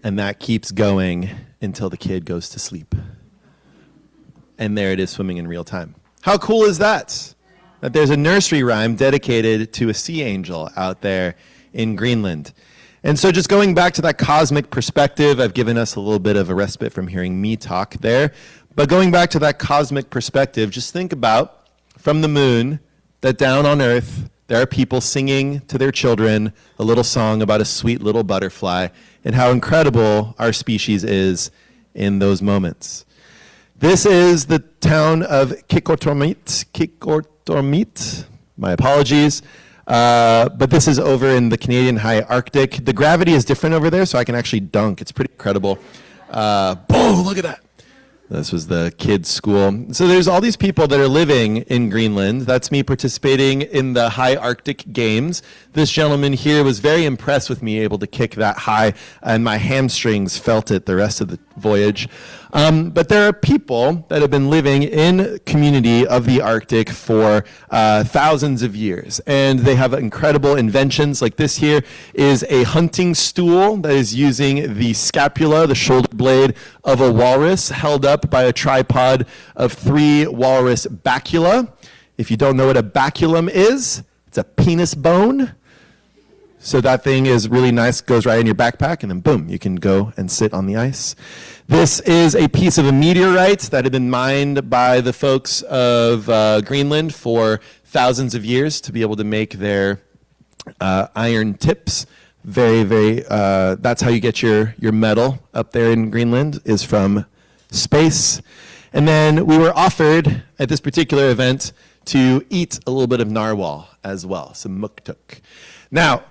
And that keeps going until the kid goes to sleep. And there it is swimming in real time. How cool is that? That there's a nursery rhyme dedicated to a sea angel out there in Greenland. And so just going back to that cosmic perspective, I've given us a little bit of a respite from hearing me talk there. But going back to that cosmic perspective, just think about from the moon that down on Earth, there are people singing to their children a little song about a sweet little butterfly and how incredible our species is in those moments. This is the town of Qeqortormiit. My apologies. But this is over in the Canadian high Arctic. The gravity is different over there, so I can actually dunk. It's pretty incredible. Boom, look at that. This was the kids' school. So there's all these people that are living in Greenland. That's me participating in the high Arctic games. This gentleman here was very impressed with me able to kick that high, and my hamstrings felt it the rest of the voyage. But there are people that have been living in community of the Arctic for thousands of years, and they have incredible inventions. Like this here is a hunting stool that is using the scapula, the shoulder blade of a walrus, held up by a tripod of 3 walrus bacula. If you don't know what a baculum is, it's a penis bone. So that thing is really nice, goes right in your backpack, and then boom, you can go and sit on the ice. This is a piece of a meteorite that had been mined by the folks of Greenland for thousands of years to be able to make their iron tips. That's how you get your metal up there in Greenland, is from space. And then we were offered at this particular event to eat a little bit of narwhal as well, some muktuk. Now,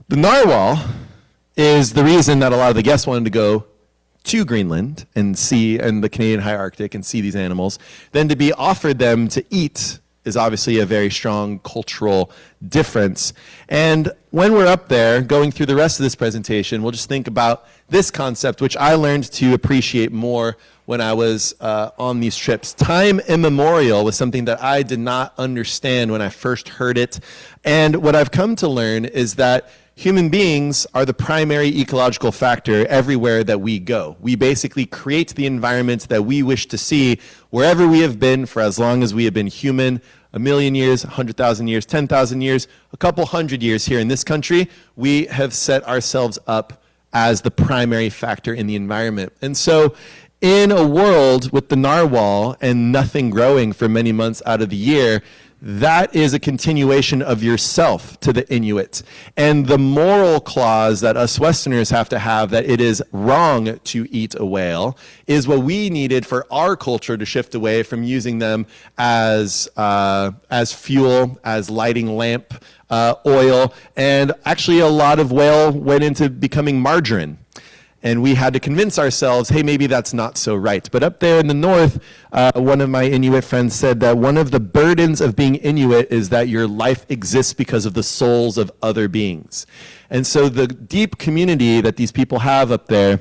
the narwhal is the reason that a lot of the guests wanted to go to Greenland and the Canadian high Arctic and see these animals. Then to be offered them to eat is obviously a very strong cultural difference. And when we're up there going through the rest of this presentation, we'll just think about this concept, which I learned to appreciate more when I was on these trips. Time immemorial was something that I did not understand when I first heard it. And what I've come to learn is that human beings are the primary ecological factor everywhere that we go. We basically create the environment that we wish to see wherever we have been for as long as we have been human. 1,000,000 years, 100,000 years, 10,000 years, a couple hundred years here in this country, we have set ourselves up as the primary factor in the environment. And so in a world with the narwhal and nothing growing for many months out of the year, that is a continuation of yourself to the Inuit. And the moral clause that us Westerners have to have, that it is wrong to eat a whale, is what we needed for our culture to shift away from using them as fuel, as lighting lamp oil. And actually a lot of whale went into becoming margarine. And we had to convince ourselves, hey, maybe that's not so right. But up there in the north, one of my Inuit friends said that one of the burdens of being Inuit is that your life exists because of the souls of other beings. And so the deep community that these people have up there,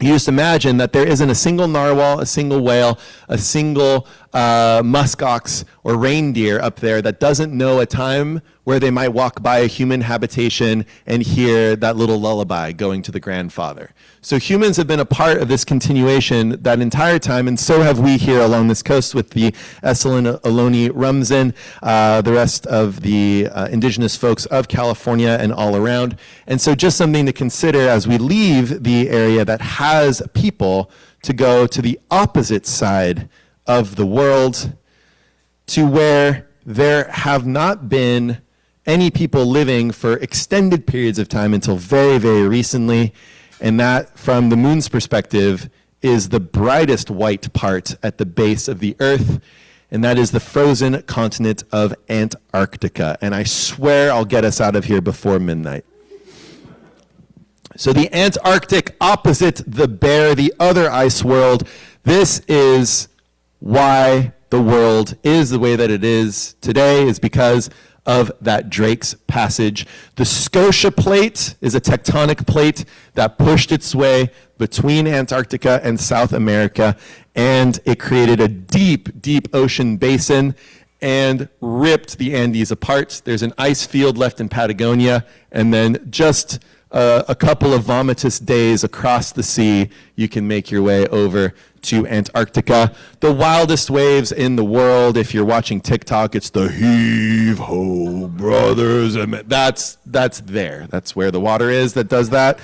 you just imagine that there isn't a single narwhal, a single whale, a single muskox or reindeer up there that doesn't know a time where they might walk by a human habitation and hear that little lullaby going to the grandfather. So humans have been a part of this continuation that entire time, and so have we here along this coast with the Esalen Ohlone Rumsen, the rest of the indigenous folks of California and all around. And so just something to consider as we leave the area that has people, to go to the opposite side of the world, to where there have not been any people living for extended periods of time until very, very recently. And that, from the moon's perspective, is the brightest white part at the base of the Earth, and that is the frozen continent of Antarctica. And I swear I'll get us out of here before midnight. So the Antarctic, opposite the bear, the other ice world, this is why the world is the way that it is today, is because of that Drake's Passage. The Scotia Plate is a tectonic plate that pushed its way between Antarctica and South America, and it created a deep, deep ocean basin and ripped the Andes apart. There's an ice field left in Patagonia, and then just a couple of vomitous days across the sea, you can make your way over to Antarctica. The wildest waves in the world, if you're watching TikTok, it's the heave-ho, brothers. And that's there. That's where the water is that does that.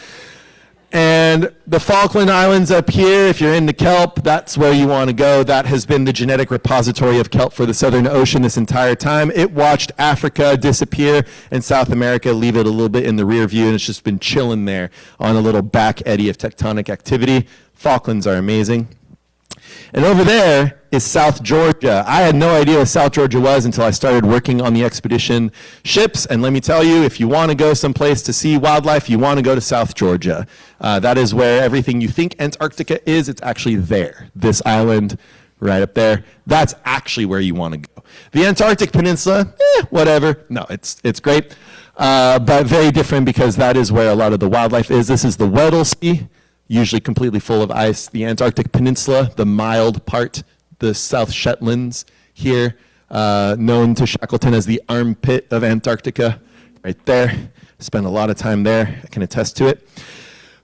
And the Falkland Islands up here, if you're into kelp, that's where you want to go. That has been the genetic repository of kelp for the Southern Ocean this entire time. It watched Africa disappear and South America leave it a little bit in the rear view, and it's just been chilling there on a little back eddy of tectonic activity. Falklands are amazing. And over there is South Georgia. I had no idea what South Georgia was until I started working on the expedition ships. And let me tell you, if you want to go someplace to see wildlife, you want to go to South Georgia. That is where everything you think Antarctica is, it's actually there. This island right up there, that's actually where you want to go. The Antarctic Peninsula, whatever. No, it's great, but very different, because that is where a lot of the wildlife is. This is the Weddell Sea, usually completely full of ice. The Antarctic Peninsula, the mild part, the South Shetlands here, known to Shackleton as the armpit of Antarctica, right there. Spent a lot of time there, I can attest to it.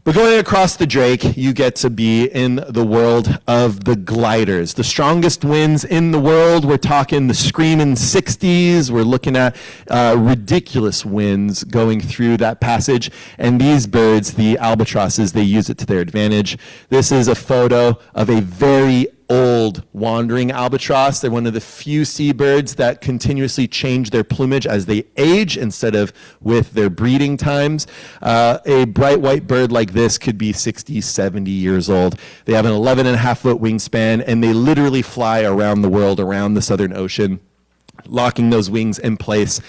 But going across the Drake, you get to be in the world of the gliders. The strongest winds in the world, we're talking the screaming 60s. We're looking at ridiculous winds going through that passage. And these birds, the albatrosses, they use it to their advantage. This is a photo of a very old wandering albatross. They're one of the few seabirds that continuously change their plumage as they age instead of with their breeding times. A bright white bird like this could be 60, 70 years old. They have an 11.5-foot wingspan, and they literally fly around the world, around the Southern Ocean, locking those wings in place.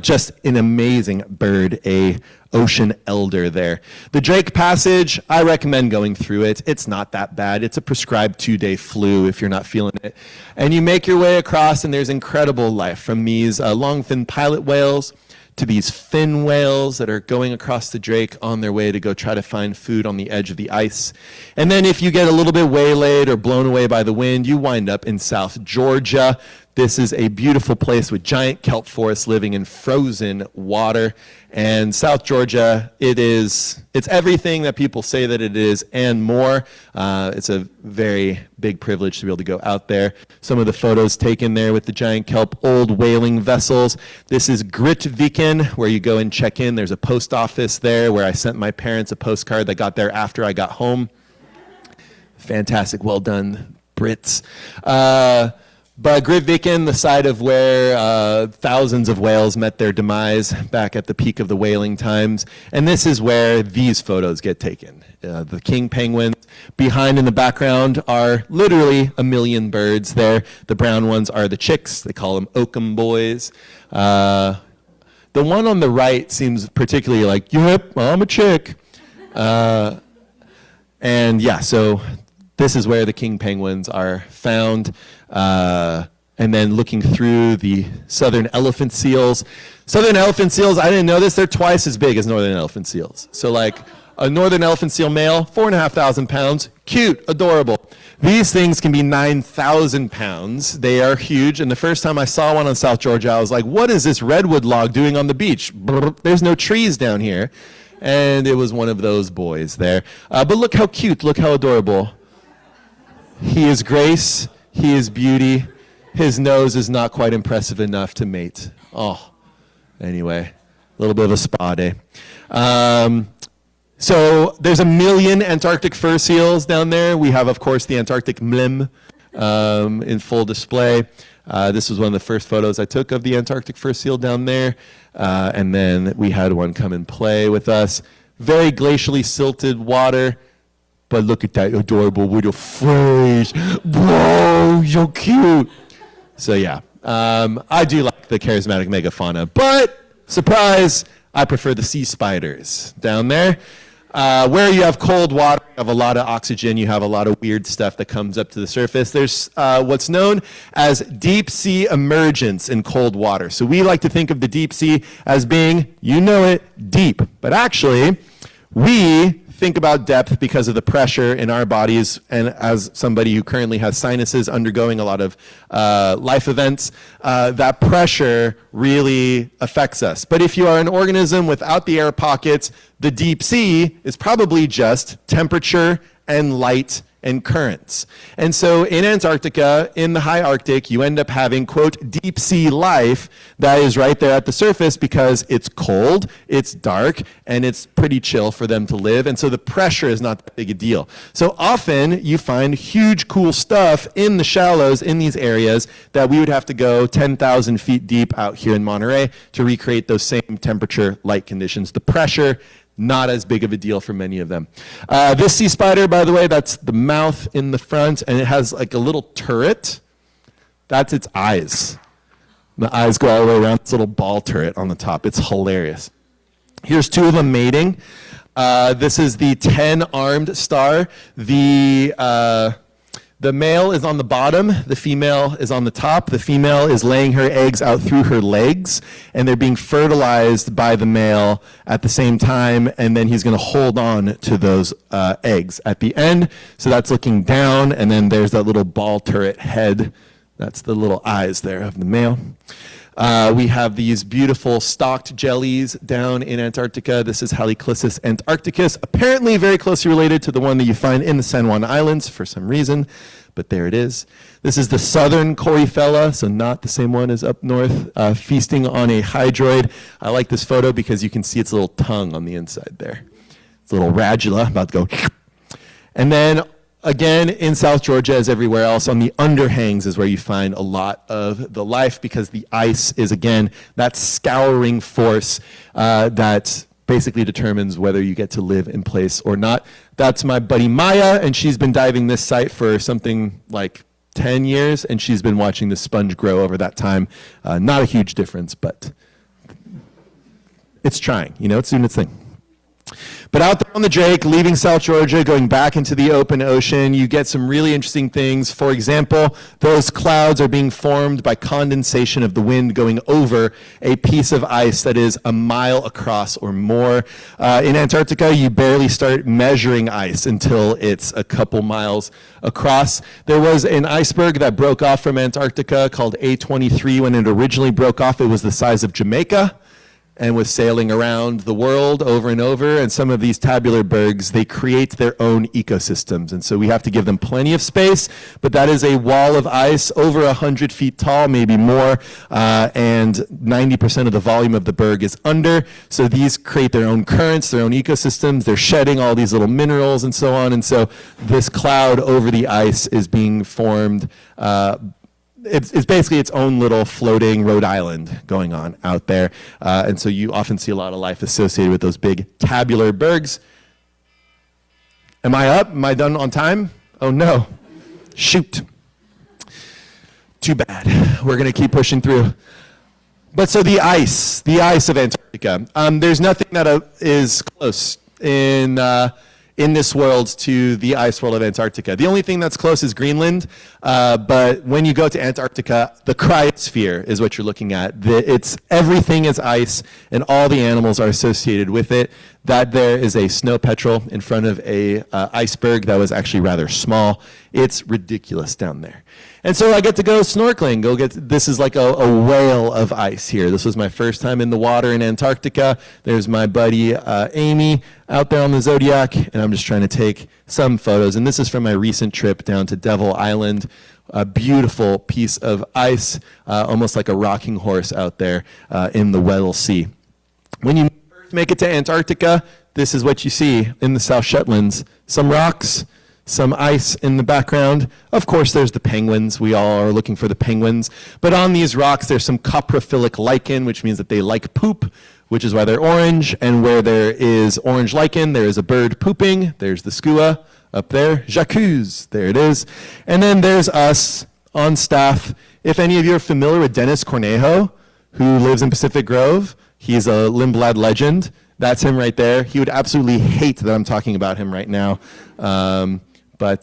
Just an amazing bird, a ocean elder there. The Drake Passage, I recommend going through it. It's not that bad. It's a prescribed 2-day flu if you're not feeling it. And you make your way across, and there's incredible life, from these longfin pilot whales to these fin whales that are going across the Drake on their way to go try to find food on the edge of the ice. And then if you get a little bit waylaid or blown away by the wind, you wind up in South Georgia. This is a beautiful place with giant kelp forests living in frozen water. And South Georgia, it's everything that people say that it is and more. It's a very big privilege to be able to go out there. Some of the photos taken there with the giant kelp, old whaling vessels. This is Grytviken, where you go and check in. There's a post office there where I sent my parents a postcard that got there after I got home. Fantastic, well done, Brits. But Grytviken, the site of where thousands of whales met their demise back at the peak of the whaling times. And this is where these photos get taken. The king penguins. Behind in the background are literally a million birds there. The brown ones are the chicks. They call them oakum boys. The one on the right seems particularly like, yep, I'm a chick. And yeah, so this is where the king penguins are found. And then looking through the southern elephant seals. Southern elephant seals, I didn't know this, they're twice as big as northern elephant seals. So like a northern elephant seal male, 4,500 pounds, cute, adorable. These things can be 9,000 pounds. They are huge. And the first time I saw one on South Georgia, I was like, what is this redwood log doing on the beach? There's no trees down here. And it was one of those boys there. But look how cute, look how adorable. He is grace. He is beauty. His nose is not quite impressive enough to mate. Oh, anyway, a little bit of a spa day. So there's a million Antarctic fur seals down there. We have, of course, the Antarctic mlem in full display. This was one of the first photos I took of the Antarctic fur seal down there. And then we had one come and play with us. Very glacially silted water. But look at that adorable little face. Whoa, so cute. So yeah, I do like the charismatic megafauna. But, surprise, I prefer the sea spiders down there. Where you have cold water, you have a lot of oxygen, you have a lot of weird stuff that comes up to the surface. There's what's known as deep sea emergence in cold water. So we like to think of the deep sea as being, you know it, deep. But actually, we think about depth because of the pressure in our bodies, and as somebody who currently has sinuses undergoing a lot of life events, that pressure really affects us. But if you are an organism without the air pockets, the deep sea is probably just temperature and light and currents. And so in Antarctica, in the high Arctic, you end up having, quote, deep sea life that is right there at the surface because it's cold, it's dark, and it's pretty chill for them to live. And so the pressure is not that big a deal. So often you find huge cool stuff in the shallows in these areas that we would have to go 10,000 feet deep out here in Monterey to recreate those same temperature, light conditions. The pressure, not as big of a deal for many of them. This sea spider, by the way, that's the mouth in the front, and it has like a little turret. That's its eyes. The eyes go all the way around this little ball turret on the top. It's hilarious. Here's two of them mating. This is the 10-armed star. The male is on the bottom, the female is on the top. The female is laying her eggs out through her legs, and they're being fertilized by the male at the same time, and then he's going to hold on to those eggs at the end. So that's looking down, and then there's that little ball turret head. That's the little eyes there of the male. We have these beautiful stalked jellies down in Antarctica. This is Haliclissus antarcticus, apparently very closely related to the one that you find in the San Juan Islands for some reason, but there it is. This is the southern Coryphella, so not the same one as up north, feasting on a hydroid. I like this photo because you can see its little tongue on the inside there. It's a little radula about to go. And then again, in South Georgia, as everywhere else, on the underhangs is where you find a lot of the life because the ice is, again, that scouring force that basically determines whether you get to live in place or not. That's my buddy Maya, and she's been diving this site for something like 10 years, and she's been watching the sponge grow over that time. Not a huge difference, but it's trying. You know, it's doing its thing. But out there on the Drake, leaving South Georgia, going back into the open ocean, you get some really interesting things. For example, those clouds are being formed by condensation of the wind going over a piece of ice that is a mile across or more. In Antarctica, you barely start measuring ice until it's a couple miles across. There was an iceberg that broke off from Antarctica called A23. When it originally broke off, it was the size of Jamaica and was sailing around the world over and over. And some of these tabular bergs, they create their own ecosystems. And so we have to give them plenty of space, but that is a wall of ice over 100 feet tall, maybe more, and 90% of the volume of the berg is under. So these create their own currents, their own ecosystems. They're shedding all these little minerals and so on. And so this cloud over the ice is being formed it's basically its own little floating Rhode Island going on out there. And so you often see a lot of life associated with those big tabular bergs. Am I up? Am I done on time? Oh no. Shoot. Too bad. We're going to keep pushing through. But so the ice of Antarctica. There's nothing that is close in this world to the ice world of Antarctica. The only thing that's close is Greenland, but when you go to Antarctica, the cryosphere is what you're looking at. Everything is ice, and all the animals are associated with it. That there is a snow petrel in front of a iceberg that was actually rather small. It's ridiculous down there. And so I get to go snorkeling. This is like a whale of ice here. This was my first time in the water in Antarctica. There's my buddy Amy out there on the Zodiac, and I'm just trying to take some photos. And this is from my recent trip down to Devil Island. A beautiful piece of ice, almost like a rocking horse out there in the Weddell Sea. When you make it to Antarctica, this is what you see in the South Shetlands. Some rocks, some ice in the background. Of course, there's the penguins. We all are looking for the penguins. But on these rocks, there's some coprophilic lichen, which means that they like poop, which is why they're orange. And where there is orange lichen, there is a bird pooping. There's the skua up there. J'accuse, there it is. And then there's us on staff. If any of you are familiar with Dennis Cornejo, who lives in Pacific Grove, he's a Lindblad legend. That's him right there. He would absolutely hate that I'm talking about him right now. But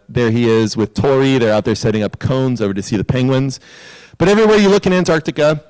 there he is with Tori. They're out there setting up cones over to see the penguins. But everywhere you look in Antarctica,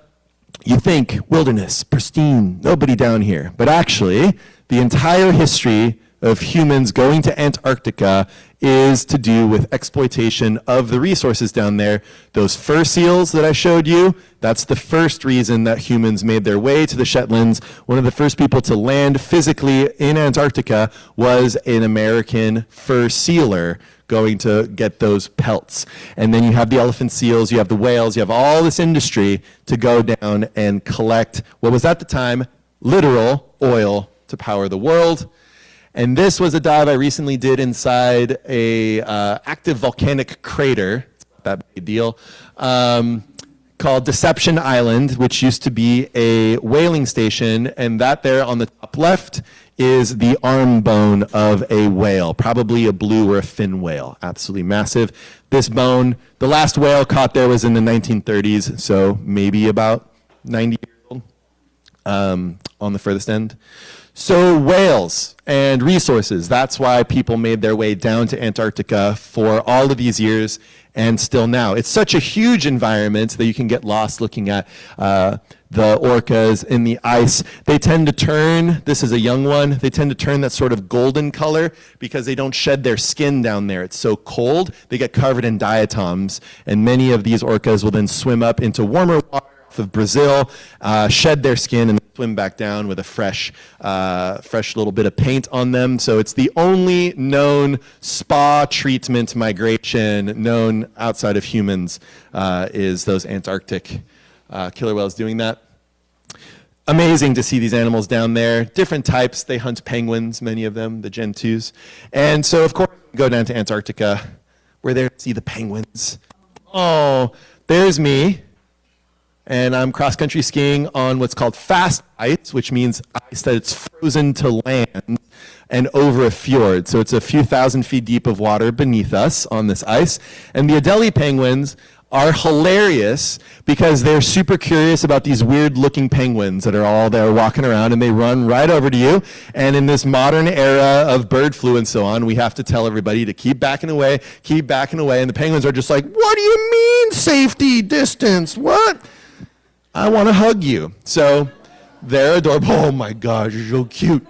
you think wilderness, pristine, nobody down here. But actually, the entire history of humans going to Antarctica is to do with exploitation of the resources down there. Those fur seals that I showed you, that's the first reason that humans made their way to the Shetlands. One of the first people to land physically in Antarctica was an American fur sealer going to get those pelts. And then you have the elephant seals, you have the whales, you have all this industry to go down and collect what was at the time literal oil to power the world. And this was a dive I recently did inside a active volcanic crater, it's not that big a deal, called Deception Island, which used to be a whaling station, and that there on the top left is the arm bone of a whale, probably a blue or a fin whale, absolutely massive. This bone, the last whale caught there was in the 1930s, so maybe about 90 years old on the furthest end. So whales and resources, that's why people made their way down to Antarctica for all of these years and still now. It's such a huge environment that you can get lost looking at the orcas in the ice. They tend to turn, this is a young one, they tend to turn that sort of golden color because they don't shed their skin down there. It's so cold, they get covered in diatoms, and many of these orcas will then swim up into warmer water of Brazil, shed their skin and swim back down with a fresh little bit of paint on them. So it's the only known spa treatment migration known outside of humans is those Antarctic killer whales doing that. Amazing to see these animals down there. Different types. They hunt penguins, many of them, the gentoos. And so, of course, we go down to Antarctica. We're there to see the penguins. Oh, there's me. And I'm cross-country skiing on what's called fast ice, which means ice that it's frozen to land and over a fjord. So it's a few thousand feet deep of water beneath us on this ice. And the Adelie penguins are hilarious because they're super curious about these weird-looking penguins that are all there walking around, and they run right over to you. And in this modern era of bird flu and so on, we have to tell everybody to keep backing away, and the penguins are just like, what do you mean safety, distance, what? I want to hug you. So they're adorable. Oh my gosh, you're so cute.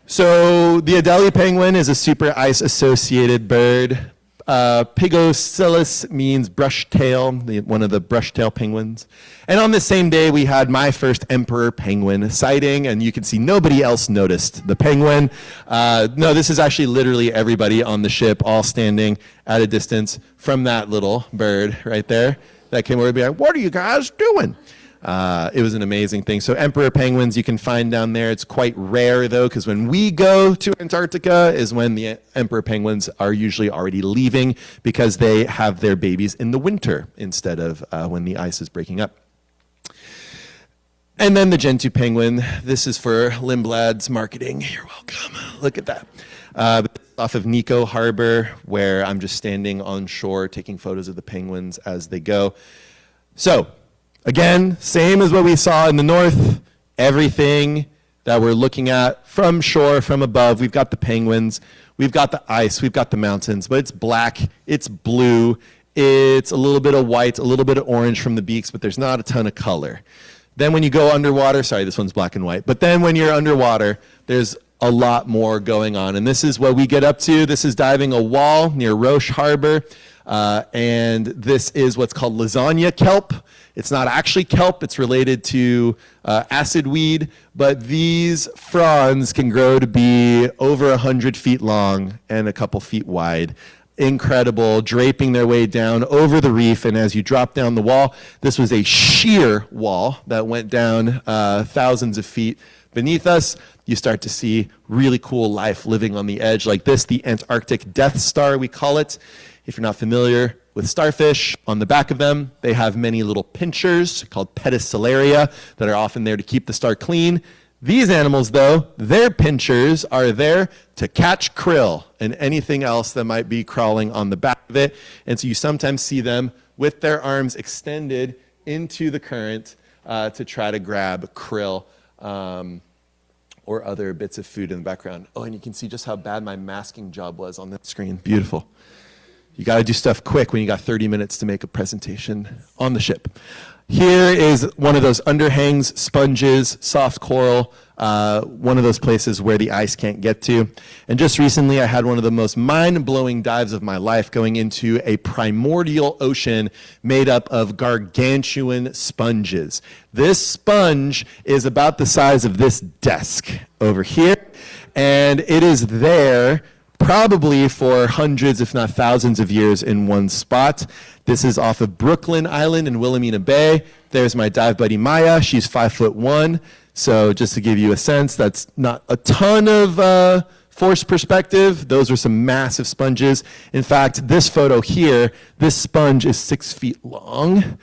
So the Adelie penguin is a super ice associated bird. Pygoscelis means brush tail, one of the brush tail penguins. And on the same day, we had my first emperor penguin sighting, and you can see nobody else noticed the penguin. No, this is actually literally everybody on the ship, all standing at a distance from that little bird right there. That came over to be like, what are you guys doing? It was an amazing thing. So emperor penguins you can find down there. It's quite rare though, because when we go to Antarctica is when the emperor penguins are usually already leaving, because they have their babies in the winter instead of when the ice is breaking up. And then the Gentoo penguin. This is for Lindblad's marketing. You're welcome. Look at that. Off of Nico Harbor, where I'm just standing on shore taking photos of the penguins as they go. So, again, same as what we saw in the north. Everything that we're looking at from shore, from above, we've got the penguins, we've got the ice, we've got the mountains, but it's black, it's blue, it's a little bit of white, a little bit of orange from the beaks, but there's not a ton of color. Then when you go underwater, sorry, this one's black and white, but then when you're underwater, there's a lot more going on. And this is what we get up to. This is diving a wall near Roche Harbor. And this is what's called lasagna kelp. It's not actually kelp. It's related to acid weed. But these fronds can grow to be over 100 feet long and a couple feet wide. Incredible, draping their way down over the reef. And as you drop down the wall, this was a sheer wall that went down thousands of feet beneath us. You start to see really cool life living on the edge like this, the Antarctic Death Star, we call it. If you're not familiar with starfish, on the back of them, they have many little pinchers called pedicularia that are often there to keep the star clean. These animals, though, their pinchers are there to catch krill and anything else that might be crawling on the back of it. And so you sometimes see them with their arms extended into the current to try to grab krill. Or other bits of food in the background. Oh, and you can see just how bad my masking job was on the screen. Beautiful. You got to do stuff quick when you got 30 minutes to make a presentation on the ship. Here is one of those underhangs, sponges, soft coral, one of those places where the ice can't get to. And just recently I had one of the most mind-blowing dives of my life, going into a primordial ocean made up of gargantuan sponges. This sponge is about the size of this desk over here, and it is there probably for hundreds, if not thousands of years in one spot. This is off of Brooklyn Island in Wilhelmina Bay. There's my dive buddy Maya. She's 5'1". So just to give you a sense, that's not a ton of forced perspective. Those are some massive sponges. In fact, this photo here, this sponge is 6 feet long.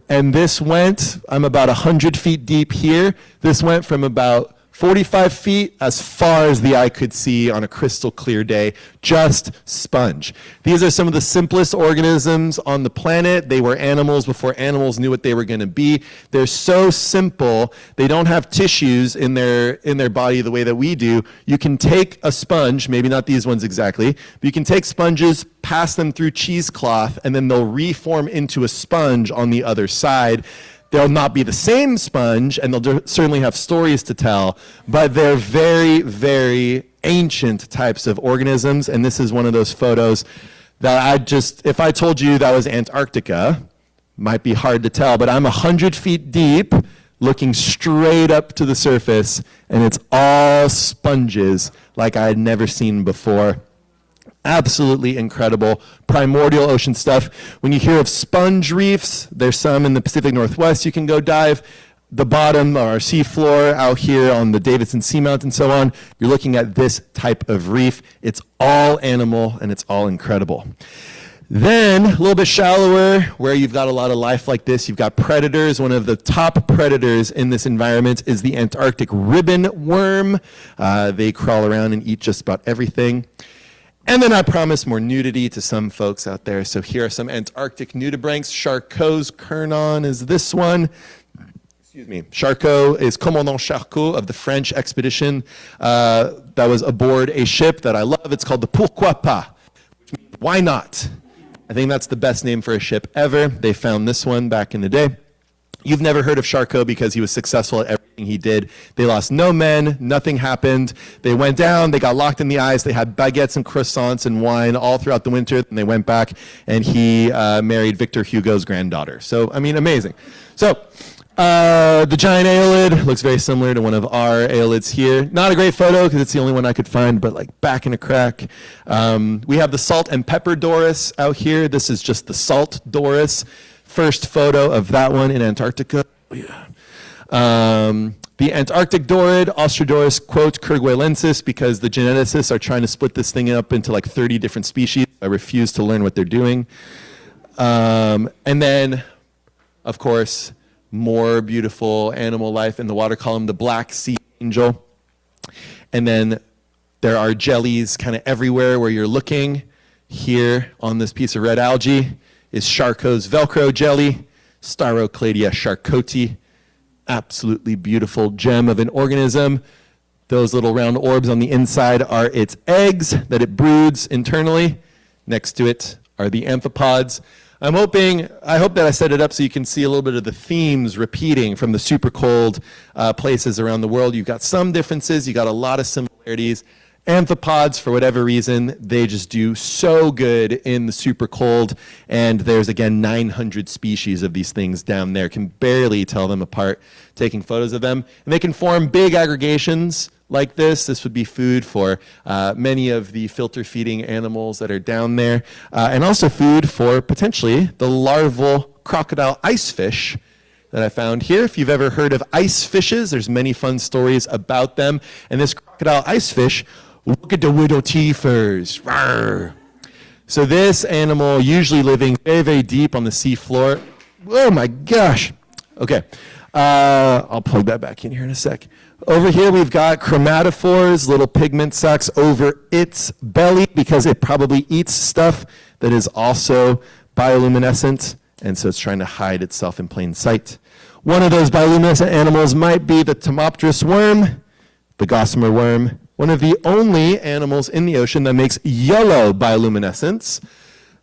And this went, I'm about 100 feet deep here. This went from about 45 feet as far as the eye could see on a crystal clear day, just sponge. These are some of the simplest organisms on the planet. They were animals before animals knew what they were going to be. They're so simple. They don't have tissues in their body the way that we do. You can take a sponge, maybe not these ones exactly, but you can take sponges, pass them through cheesecloth, and then they'll reform into a sponge on the other side. They'll not be the same sponge, and they'll certainly have stories to tell, but they're very, very ancient types of organisms, and this is one of those photos that if I told you that was Antarctica, might be hard to tell, but I'm 100 feet deep, looking straight up to the surface, and it's all sponges like I had never seen before. Absolutely incredible primordial ocean stuff. When you hear of sponge reefs, there's some in the Pacific Northwest you can go dive. The bottom or seafloor out here on the Davidson Seamount and so on, you're looking at this type of reef. It's all animal and it's all incredible. Then, a little bit shallower, where you've got a lot of life like this, you've got predators. One of the top predators in this environment is the Antarctic ribbon worm. They crawl around and eat just about everything. And then I promised more nudity to some folks out there. So here are some Antarctic nudibranchs. Charcot's Kernon is this one. Excuse me. Charcot is Commandant Charcot of the French expedition that was aboard a ship that I love. It's called the Pourquoi Pas, which means why not? I think that's the best name for a ship ever. They found this one back in the day. You've never heard of Charcot because he was successful at everything he did. They lost no men, nothing happened. They went down, they got locked in the ice, they had baguettes and croissants and wine all throughout the winter, and they went back, and he married Victor Hugo's granddaughter. So, I mean, amazing. So, the giant aelid looks very similar to one of our aelids here. Not a great photo because it's the only one I could find, but like back in a crack. We have the salt and pepper Doris out here. This is just the salt Doris. First photo of that one in Antarctica. Oh, yeah. The Antarctic Dorid, Ostrodorus, quote, Kerguelensis, because the geneticists are trying to split this thing up into like 30 different species. I refuse to learn what they're doing. And then, of course, more beautiful animal life in the water column, the black sea angel. And then there are jellies kind of everywhere where you're looking. Here on this piece of red algae is Charcot's Velcro jelly, Starocladia charcoti, absolutely beautiful gem of an organism. Those little round orbs on the inside are its eggs that it broods internally. Next to it are the amphipods. I hope that I set it up so you can see a little bit of the themes repeating from the super cold places around the world. You've got some differences, you got a lot of similarities. Amphipods, for whatever reason, they just do so good in the super cold, and there's, again, 900 species of these things down there. Can barely tell them apart taking photos of them. And they can form big aggregations like this. This would be food for many of the filter-feeding animals that are down there, and also food for, potentially, the larval crocodile icefish that I found here. If you've ever heard of ice fishes, there's many fun stories about them. And this crocodile icefish, look at the widow teethers. Rawr. So this animal, usually living very, very deep on the sea floor. Oh my gosh. Okay, I'll plug that back in here in a sec. Over here we've got chromatophores, little pigment sacs over its belly because it probably eats stuff that is also bioluminescent, and so it's trying to hide itself in plain sight. One of those bioluminescent animals might be the Tomopterus worm, the gossamer worm, one of the only animals in the ocean that makes yellow bioluminescence.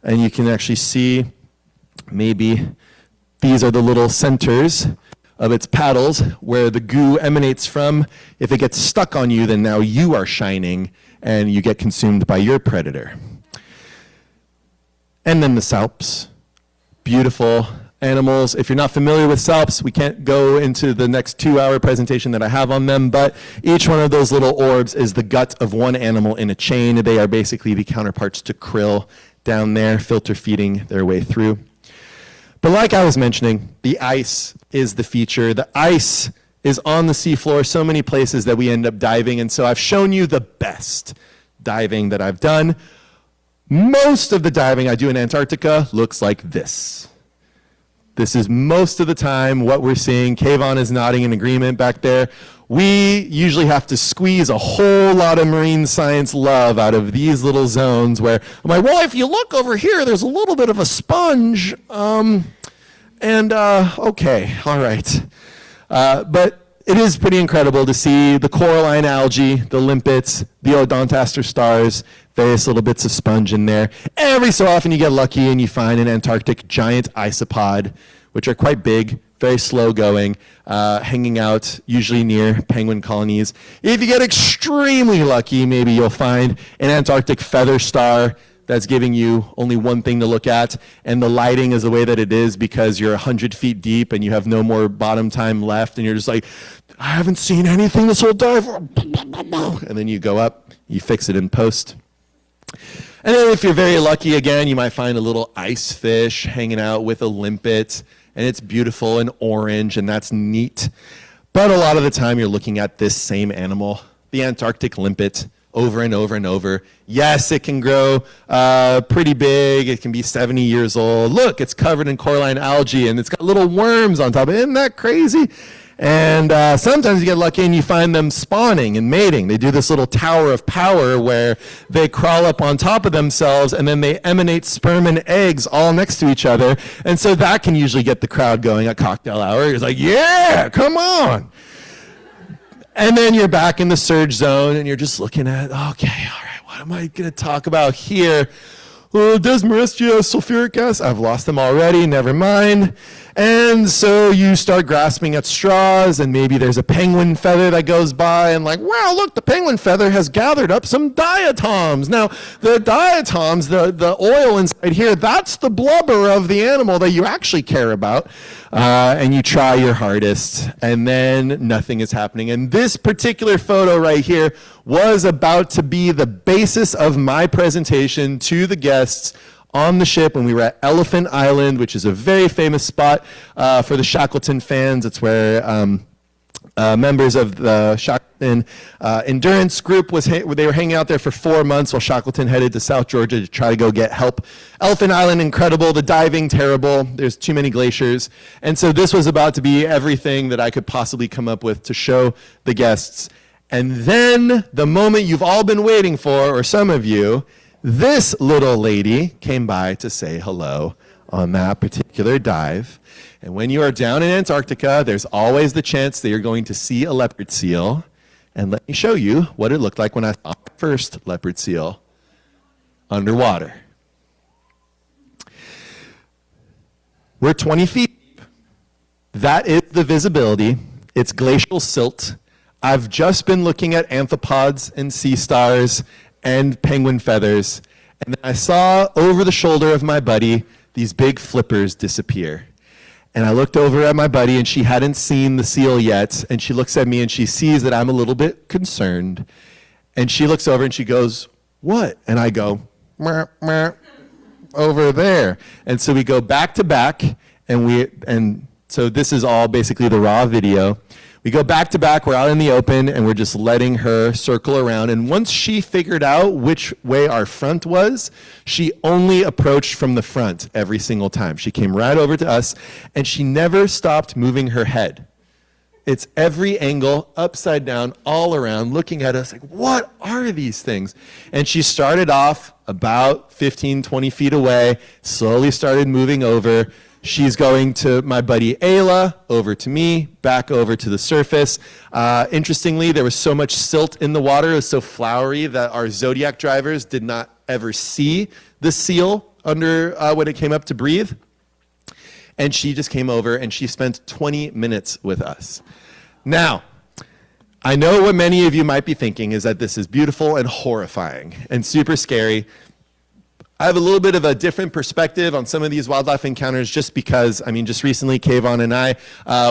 And you can actually see maybe these are the little centers of its paddles where the goo emanates from. If it gets stuck on you, then now you are shining and you get consumed by your predator. And then the salps, beautiful animals. If you're not familiar with salps, we can't go into the next 2-hour presentation that I have on them, but each one of those little orbs is the gut of one animal in a chain. They are basically the counterparts to krill down there, filter feeding their way through. But like I was mentioning, the ice is the feature. The ice is on the seafloor so many places that we end up diving, and so I've shown you the best diving that I've done. Most of the diving I do in Antarctica looks like this. This is most of the time what we're seeing. Kayvon is nodding in agreement back there. We usually have to squeeze a whole lot of marine science love out of these little zones where I'm like, well, if you look over here, there's a little bit of a sponge. Okay, all right. But it is pretty incredible to see the coralline algae, the limpets, the odontaster stars, various little bits of sponge in there. Every so often you get lucky and you find an Antarctic giant isopod, which are quite big, very slow going, hanging out usually near penguin colonies. If you get extremely lucky, maybe you'll find an Antarctic feather star that's giving you only one thing to look at, and the lighting is the way that it is because you're 100 feet deep and you have no more bottom time left, and you're just like, I haven't seen anything this whole dive. And then you go up, you fix it in post. And then if you're very lucky, again, you might find a little ice fish hanging out with a limpet, and it's beautiful and orange, and that's neat. But a lot of the time you're looking at this same animal, the Antarctic limpet, over and over and over. Yes, it can grow pretty big. It can be 70 years old. Look, it's covered in coralline algae, and it's got little worms on top. Isn't that crazy? And sometimes you get lucky and you find them spawning and mating. They do this little tower of power where they crawl up on top of themselves and then they emanate sperm and eggs all next to each other. And so that can usually get the crowd going at cocktail hour. It's like, yeah, come on. And then you're back in the surge zone and you're just looking at, okay, all right, what am I going to talk about here? Oh, Desmarestia, sulfuric acid. I've lost them already, never mind. And so you start grasping at straws, and maybe there's a penguin feather that goes by, and like, wow, look, the penguin feather has gathered up some diatoms. Now, the diatoms, the oil inside here, that's the blubber of the animal that you actually care about. And you try your hardest, and then nothing is happening. And this particular photo right here was about to be the basis of my presentation to the guests on the ship when we were at Elephant Island, which is a very famous spot for the Shackleton fans. It's where members of the Shackleton endurance group they were hanging out there for 4 months while Shackleton headed to South Georgia to try to go get help. Elephant Island, incredible. The diving, terrible. There's too many glaciers. And so this was about to be everything that I could possibly come up with to show the guests. And then the moment you've all been waiting for, or some of you, this little lady came by to say hello on that particular dive. And when you are down in Antarctica, there's always the chance that you're going to see a leopard seal. And let me show you what it looked like when I saw my first leopard seal underwater. We're 20 feet deep. That is the visibility. It's glacial silt. I've just been looking at amphipods and sea stars and penguin feathers. And then I saw over the shoulder of my buddy these big flippers disappear. And I looked over at my buddy, and she hadn't seen the seal yet. And she looks at me, and she sees that I'm a little bit concerned. And she looks over, and she goes, "What?" And I go, "Meh, meh, over there." And so we go back to back, and so this is all basically the raw video. We go back to back, we're out in the open, and we're just letting her circle around. And once she figured out which way our front was, she only approached from the front every single time. She came right over to us, and she never stopped moving her head. It's every angle, upside down, all around, looking at us like, what are these things? And she started off about 15, 20 feet away, slowly started moving over. She's going to my buddy Ayla, over to me, back over to the surface. Interestingly, there was so much silt in the water, it was so flowery that our Zodiac drivers did not ever see the seal under when it came up to breathe. And she just came over and she spent 20 minutes with us. Now, I know what many of you might be thinking is that this is beautiful and horrifying and super scary. I have a little bit of a different perspective on some of these wildlife encounters just because, just recently Kayvon and I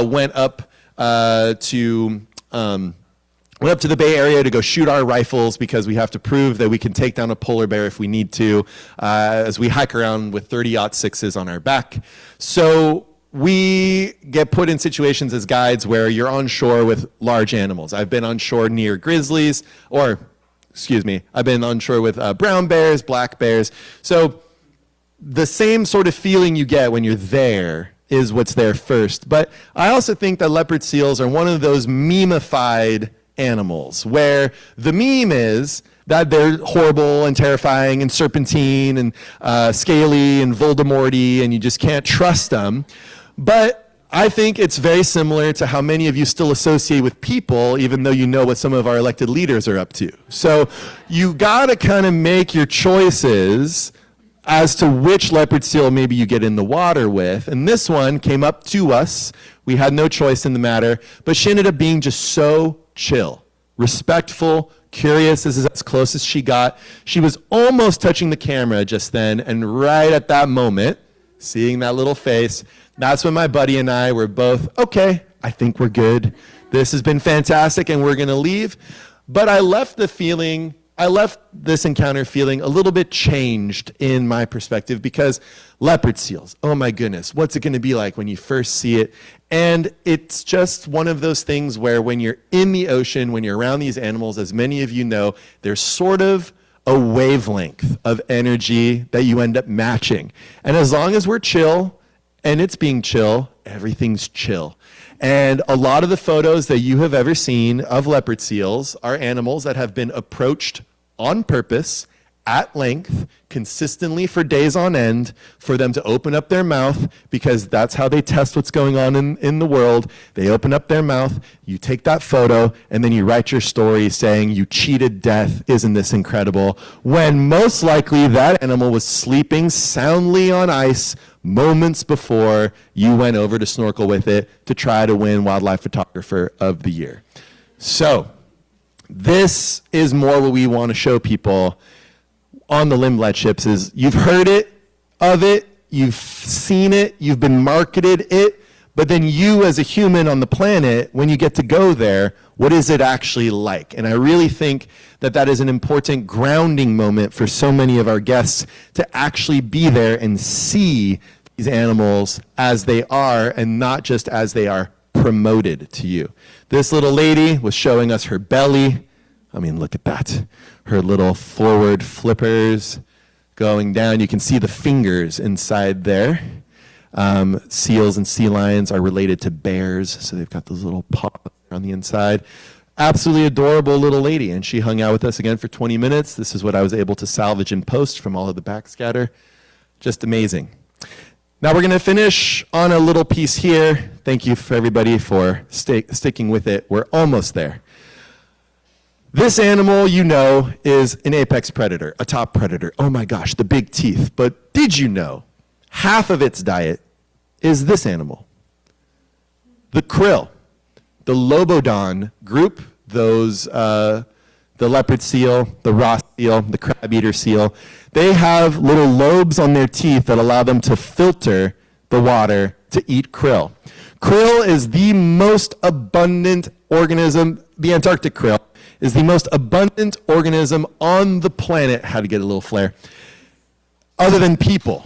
went up to the Bay Area to go shoot our rifles because we have to prove that we can take down a polar bear if we need to as we hike around with 30-06s on our back. So we get put in situations as guides where you're on shore with large animals. I've been on shore near grizzlies, I've been on shore with brown bears, black bears. So the same sort of feeling you get when you're there is what's there first. But I also think that leopard seals are one of those meme-ified animals where the meme is that they're horrible and terrifying and serpentine and scaly and Voldemort-y and you just can't trust them. But I think it's very similar to how many of you still associate with people, even though you know what some of our elected leaders are up to. So you gotta kind of make your choices as to which leopard seal maybe you get in the water with. And this one came up to us. We had no choice in the matter, but she ended up being just so chill, respectful, curious. This is as close as she got. She was almost touching the camera just then, and right at that moment, seeing that little face, that's when my buddy and I were both, okay, I think we're good. This has been fantastic and we're gonna leave. But I left this encounter feeling a little bit changed in my perspective because leopard seals, oh my goodness, what's it gonna be like when you first see it? And it's just one of those things where when you're in the ocean, when you're around these animals, as many of you know, there's sort of a wavelength of energy that you end up matching. And as long as we're chill, and it's being chill, everything's chill. And a lot of the photos that you have ever seen of leopard seals are animals that have been approached on purpose, at length, consistently for days on end, for them to open up their mouth, because that's how they test what's going on in the world. They open up their mouth, you take that photo, and then you write your story saying, you cheated death, isn't this incredible? When most likely that animal was sleeping soundly on ice moments before you went over to snorkel with it to try to win Wildlife Photographer of the Year. So this is more what we want to show people on the Lindblad ships is you've heard of it, you've seen it, you've been marketed it, but then you as a human on the planet, when you get to go there, what is it actually like? And I really think that that is an important grounding moment for so many of our guests to actually be there and see these animals as they are and not just as they are promoted to you. This little lady was showing us her belly. I mean, look at that. Her little forward flippers going down. You can see the fingers inside there. Seals and sea lions are related to bears, so they've got those little paws on the inside. Absolutely adorable little lady, and she hung out with us again for 20 minutes. This is what I was able to salvage and post from all of the backscatter. Just amazing. Now we're going to finish on a little piece here. Thank you for everybody for sticking with it. We're almost there. This animal, you know, is an apex predator, a top predator. Oh my gosh, the big teeth. But did you know half of its diet is this animal? The krill, the lobodon group, those, the leopard seal, the ross seal, the crab-eater seal. They have little lobes on their teeth that allow them to filter the water to eat krill. Krill is the most abundant organism, the Antarctic krill is the most abundant organism on the planet, how to get a little flair, other than people.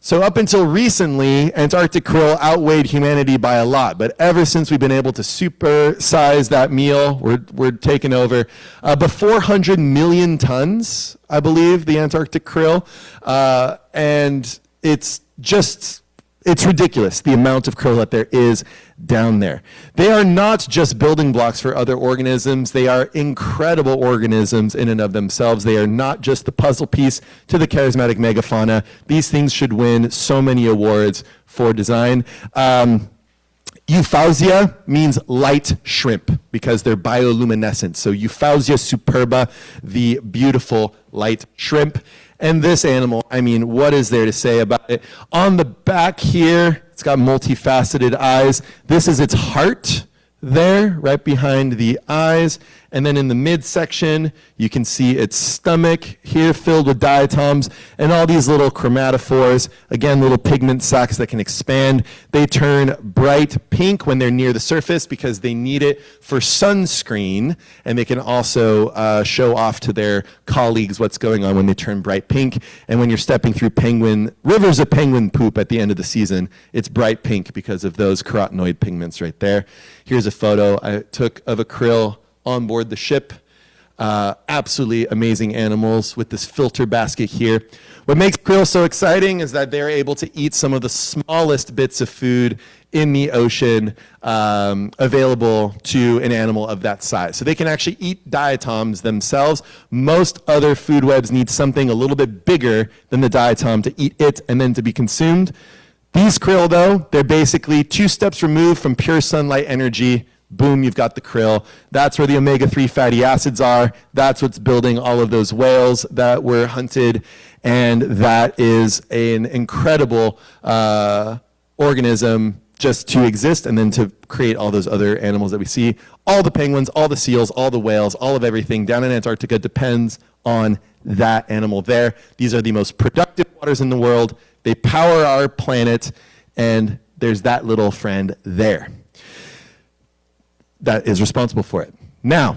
So up until recently, Antarctic krill outweighed humanity by a lot, but ever since we've been able to supersize that meal, we're taking over. But 400 million tons, I believe, the Antarctic krill, and it's ridiculous, the amount of krill that there is down there. They are not just building blocks for other organisms. They are incredible organisms in and of themselves. They are not just the puzzle piece to the charismatic megafauna. These things should win so many awards for design. Euphausia means light shrimp because they're bioluminescent. So Euphausia superba, the beautiful light shrimp. And this animal, I mean, what is there to say about it? On the back here, it's got multifaceted eyes. This is its heart there, right behind the eyes. And then in the midsection, you can see its stomach here filled with diatoms and all these little chromatophores, again, little pigment sacs that can expand. They turn bright pink when they're near the surface because they need it for sunscreen, and they can also show off to their colleagues what's going on when they turn bright pink. And when you're stepping through rivers of penguin poop at the end of the season, it's bright pink because of those carotenoid pigments right there. Here's a photo I took of a krill on board the ship. Absolutely amazing animals with this filter basket here. What makes krill so exciting is that they're able to eat some of the smallest bits of food in the ocean available to an animal of that size. So they can actually eat diatoms themselves. Most other food webs need something a little bit bigger than the diatom to eat it and then to be consumed. These krill, though, they're basically 2 steps removed from pure sunlight energy. Boom, you've got the krill. That's where the omega-3 fatty acids are. That's what's building all of those whales that were hunted. And that is an incredible organism just to exist and then to create all those other animals that we see. All the penguins, all the seals, all the whales, all of everything down in Antarctica depends on that animal there. These are the most productive waters in the world. They power our planet, and there's that little friend there that is responsible for it. Now,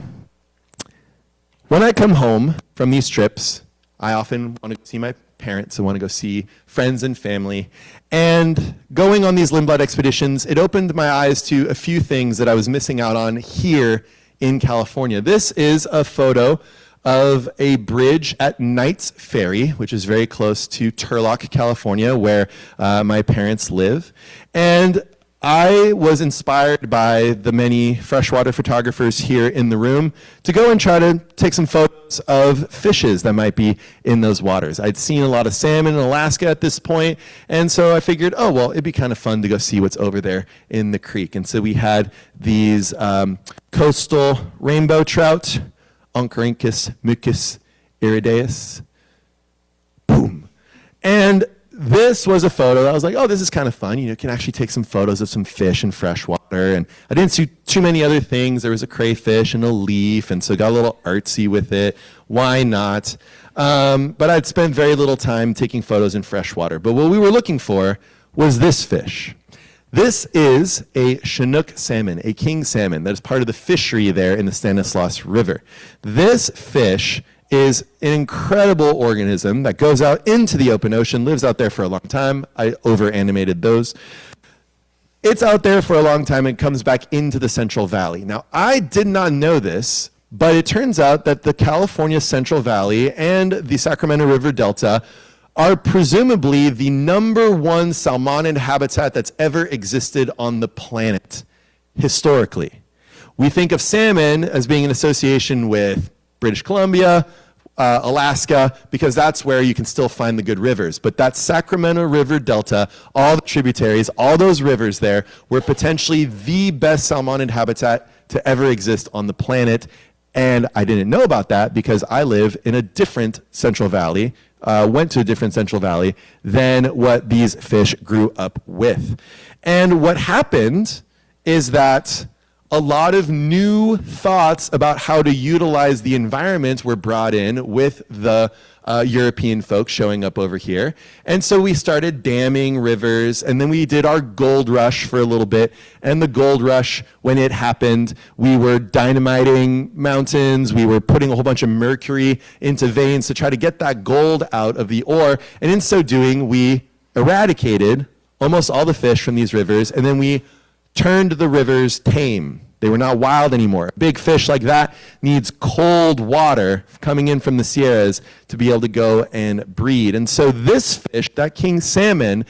when I come home from these trips, I often want to see my parents. I want to go see friends and family. And going on these Lindblad expeditions, it opened my eyes to a few things that I was missing out on here in California. This is a photo of a bridge at Knight's Ferry, which is very close to Turlock, California, where my parents live. And I was inspired by the many freshwater photographers here in the room to go and try to take some photos of fishes that might be in those waters. I'd seen a lot of salmon in Alaska at this point, and so I figured, oh, well, it'd be kind of fun to go see what's over there in the creek. And so we had these coastal rainbow trout, Oncorhynchus mucus irideus. Boom. And this was a photo that I was like, oh, this is kind of fun. You can actually take some photos of some fish in freshwater. And I didn't see too many other things. There was a crayfish and a leaf, and so got a little artsy with it. Why not? But I'd spent very little time taking photos in freshwater. But what we were looking for was this fish. This is a Chinook salmon, a king salmon, that is part of the fishery there in the Stanislaus River. This fish is an incredible organism that goes out into the open ocean, lives out there for a long time. I over-animated those. it's out there for a long time and comes back into the Central Valley. Now, I did not know this, but it turns out that the California Central Valley and the Sacramento River Delta are presumably the #1 salmonid habitat that's ever existed on the planet, historically. We think of salmon as being in association with British Columbia, Alaska, because that's where you can still find the good rivers. But that Sacramento River Delta, all the tributaries, all those rivers there, were potentially the best salmonid habitat to ever exist on the planet. And I didn't know about that because I live in a different Central Valley, went to a different Central Valley than what these fish grew up with. And what happened is that a lot of new thoughts about how to utilize the environment were brought in with the European folks showing up over here. And so we started damming rivers, and then we did our gold rush for a little bit. And the gold rush, when it happened, we were dynamiting mountains, we were putting a whole bunch of mercury into veins to try to get that gold out of the ore. And in so doing, we eradicated almost all the fish from these rivers, and then we turned the rivers tame. They were not wild anymore. A big fish like that needs cold water coming in from the Sierras to be able to go and breed. And so this fish, that king salmon,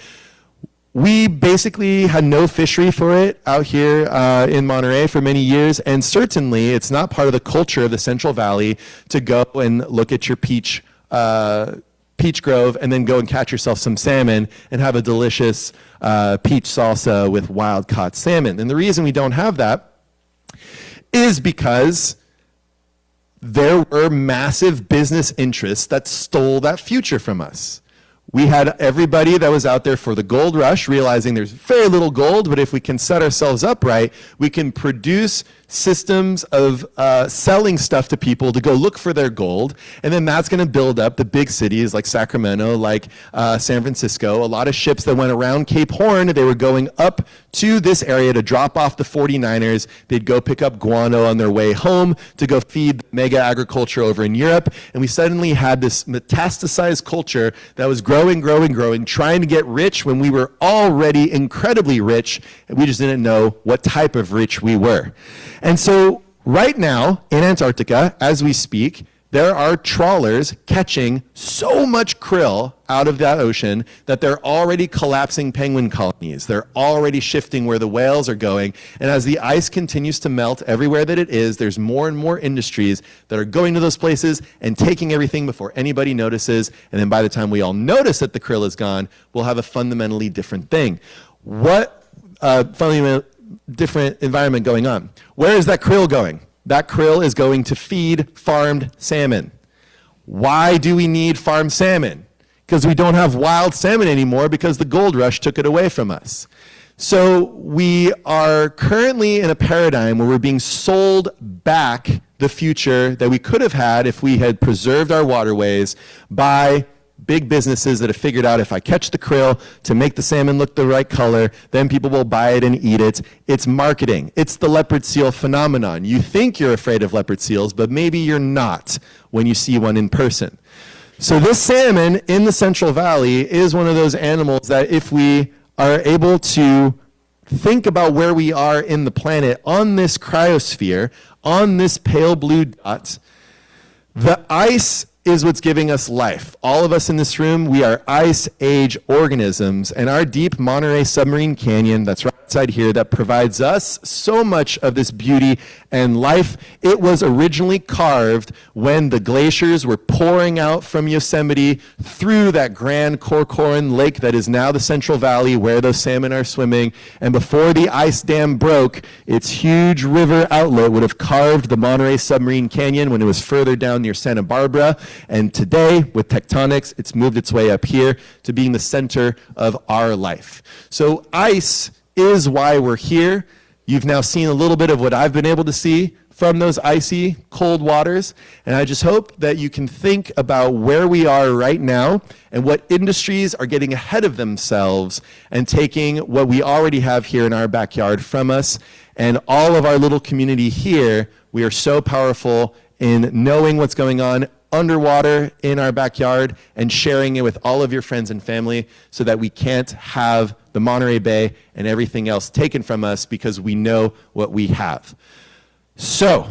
we basically had no fishery for it out here in Monterey for many years, and certainly it's not part of the culture of the Central Valley to go and look at your peach grove and then go and catch yourself some salmon and have a delicious peach salsa with wild caught salmon. And the reason we don't have that is because there were massive business interests that stole that future from us. We had everybody that was out there for the gold rush realizing there's very little gold, but if we can set ourselves up right, we can produce systems of selling stuff to people to go look for their gold, and then that's going to build up the big cities like Sacramento, like San Francisco. A lot of ships that went around Cape Horn, they were going up to this area to drop off the 49ers. They'd go pick up guano on their way home to go feed mega agriculture over in Europe, and we suddenly had this metastasized culture that was growing, trying to get rich when we were already incredibly rich, and we just didn't know what type of rich we were. And so right now in Antarctica, as we speak, there are trawlers catching so much krill out of that ocean that they're already collapsing penguin colonies. They're already shifting where the whales are going. And as the ice continues to melt everywhere that it is, there's more and more industries that are going to those places and taking everything before anybody notices. And then by the time we all notice that the krill is gone, we'll have a fundamentally different thing. What fundamentally different environment going on? Where is that krill going? That krill is going to feed farmed salmon. Why do we need farmed salmon? Because we don't have wild salmon anymore because the gold rush took it away from us. So we are currently in a paradigm where we're being sold back the future that we could have had if we had preserved our waterways by big businesses that have figured out if I catch the krill to make the salmon look the right color, then people will buy it and eat it. It's marketing. It's the leopard seal phenomenon. You think you're afraid of leopard seals, but maybe you're not when you see one in person. So this salmon in the Central Valley is one of those animals that if we are able to think about where we are in the planet on this cryosphere, on this pale blue dot, the ice is what's giving us life. All of us in this room, we are ice age organisms, and our deep Monterey submarine canyon that's right outside here that provides us so much of this beauty and life. It was originally carved when the glaciers were pouring out from Yosemite through that Grand Corcoran Lake that is now the Central Valley where those salmon are swimming. And before the ice dam broke, its huge river outlet would have carved the Monterey submarine canyon when it was further down near Santa Barbara. And today, with tectonics, it's moved its way up here to being the center of our life. So ice is why we're here. You've now seen a little bit of what I've been able to see from those icy, cold waters. And I just hope that you can think about where we are right now and what industries are getting ahead of themselves and taking what we already have here in our backyard from us. And all of our little community here, we are so powerful in knowing what's going on underwater in our backyard and sharing it with all of your friends and family so that we can't have the Monterey Bay and everything else taken from us because we know what we have. So,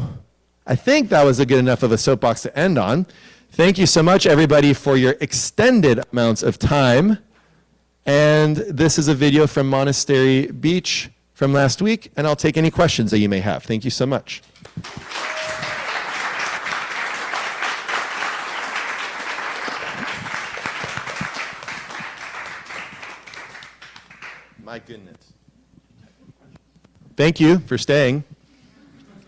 I think that was a good enough of a soapbox to end on. Thank you so much, everybody, for your extended amounts of time. And this is a video from Monastery Beach from last week, and I'll take any questions that you may have. Thank you so much. My goodness. Thank you for staying.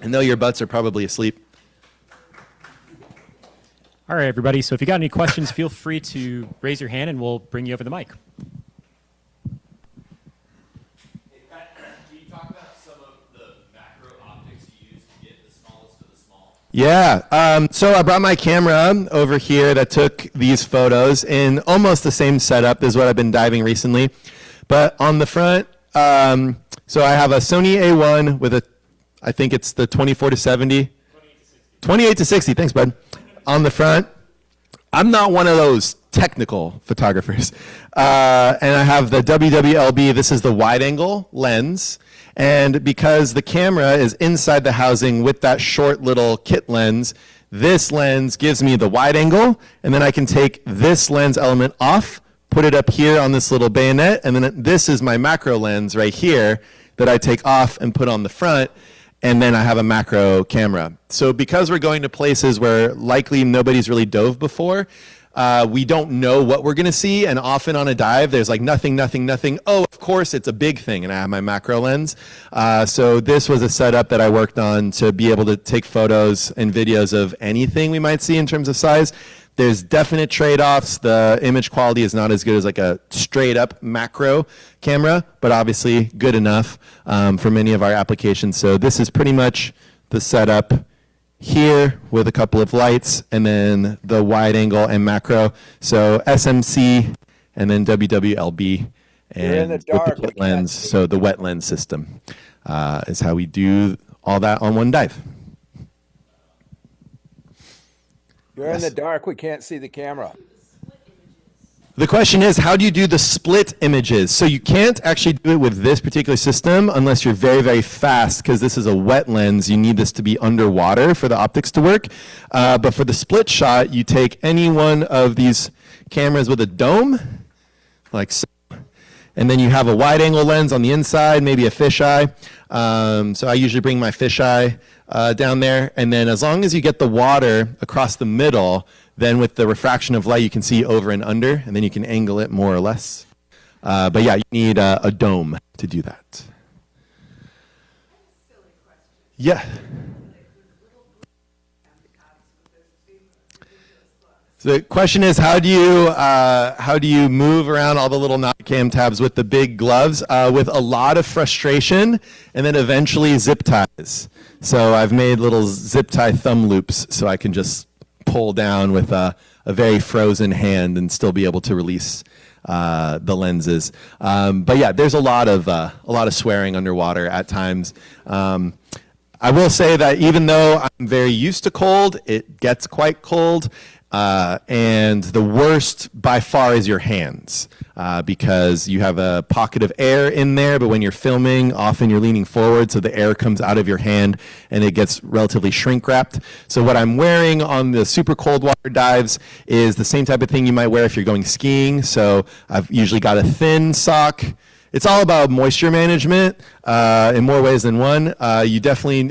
I know your butts are probably asleep. All right, everybody. So if you got any questions, feel free to raise your hand and we'll bring you over the mic. Can you talk about some of the macro optics you use to get the smallest of the small? Yeah. So I brought my camera over here that took these photos in almost the same setup as what I've been diving recently. But on the front, so I have a Sony A1 with a, I think it's the 24 to 70. 28 to 60. Thanks, bud. On the front. I'm not one of those technical photographers. And I have the WWLB. This is the wide angle lens. And because the camera is inside the housing with that short little kit lens, this lens gives me the wide angle. And then I can take this lens element off, put it up here on this little bayonet. And then this is my macro lens right here that I take off and put on the front. And then I have a macro camera. So because we're going to places where likely nobody's really dove before, we don't know what we're going to see. And often on a dive, there's like nothing, nothing, nothing. Oh, of course, it's a big thing. And I have my macro lens. So this was a setup that I worked on to be able to take photos and videos of anything we might see in terms of size. There's definite trade-offs. The image quality is not as good as like a straight-up macro camera, but obviously good enough for many of our applications. So this is pretty much the setup here with a couple of lights and then the wide angle and macro. So SMC and then WWLB and in the dark, with the lens. So the wet lens system is how we do all that on one dive. You're in the dark. We can't see the camera. The question is, how do you do the split images? So you can't actually do it with this particular system unless you're very, very fast, because this is a wet lens. You need this to be underwater for the optics to work. But for the split shot, you take any one of these cameras with a dome, like so, and then you have a wide angle lens on the inside, maybe a fisheye. So I usually bring my fisheye down there, and then as long as you get the water across the middle, then with the refraction of light you can see over and under, and then you can angle it more or less. But yeah, you need a dome to do that. Yeah. So the question is, how do you move around all the little cam tabs with the big gloves? With a lot of frustration, and then eventually zip ties. So I've made little zip tie thumb loops so I can just pull down with a very frozen hand and still be able to release the lenses. But yeah, there's a lot of swearing underwater at times. I will say that even though I'm very used to cold, it gets quite cold. And the worst by far is your hands, because you have a pocket of air in there, but when you're filming, often you're leaning forward, so the air comes out of your hand and it gets relatively shrink wrapped. So what I'm wearing on the super cold water dives is the same type of thing you might wear if you're going skiing. So I've usually got a thin sock. It's all about moisture management in more ways than one. You definitely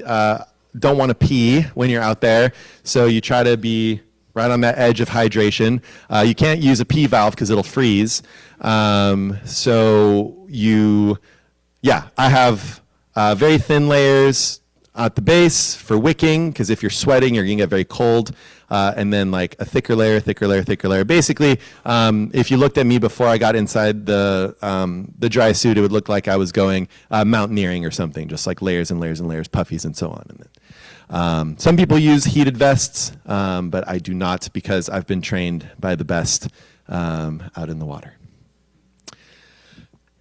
don't want to pee when you're out there, so you try to be right on that edge of hydration. You can't use a pee valve because it'll freeze. So I have very thin layers at the base for wicking, because if you're sweating, you're gonna get very cold. And then like a thicker layer, thicker layer, thicker layer. Basically, if you looked at me before I got inside the dry suit, it would look like I was going mountaineering or something, just like layers and layers and layers, puffies and so on. And then, some people use heated vests, but I do not, because I've been trained by the best out in the water.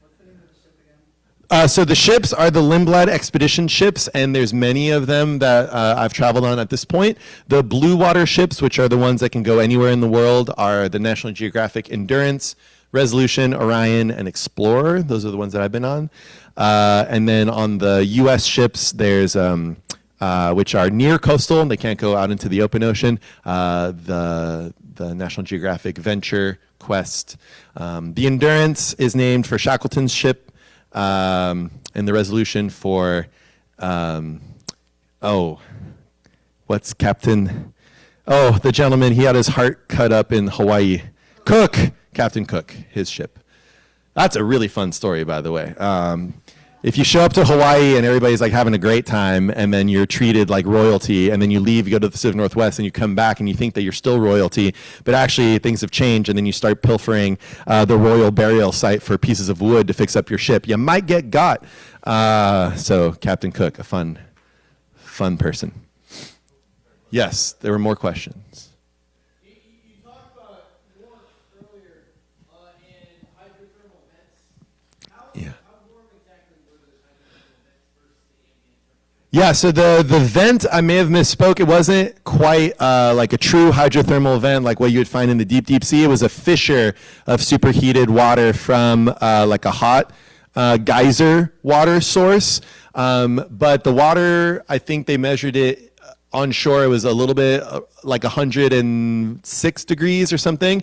What's the name of the ship So the ships are the Lindblad expedition ships, and there's many of them that I've traveled on at this point. The blue water ships, which are the ones that can go anywhere in the world, are the National Geographic Endurance, Resolution, Orion, and Explorer. Those are the ones that I've been on. And then on the U.S. ships, there's which are near coastal, and they can't go out into the open ocean. The National Geographic Venture, Quest. The Endurance is named for Shackleton's ship. And the Resolution for, what's Captain? Oh, the gentleman, he had his heart cut up in Hawaii. Cook, Captain Cook, his ship. That's a really fun story, by the way. If you show up to Hawaii and everybody's like having a great time, and then you're treated like royalty, and then you leave, you go to the Pacific Northwest, and you come back and you think that you're still royalty, but actually things have changed, and then you start pilfering the royal burial site for pieces of wood to fix up your ship, you might get got. So Captain Cook, a fun person. Yes, there were more questions. You talked about warmth earlier in hydrothermal vents. How warm exactly were those hydrothermal vents versus the ambient temperature? Yeah, so the vent, I may have misspoke. It wasn't quite like a true hydrothermal vent like what you would find in the deep, deep sea. It was a fissure of superheated water from like a hot geyser water source. But the water, I think they measured it on shore. It was a little bit like 106 degrees or something.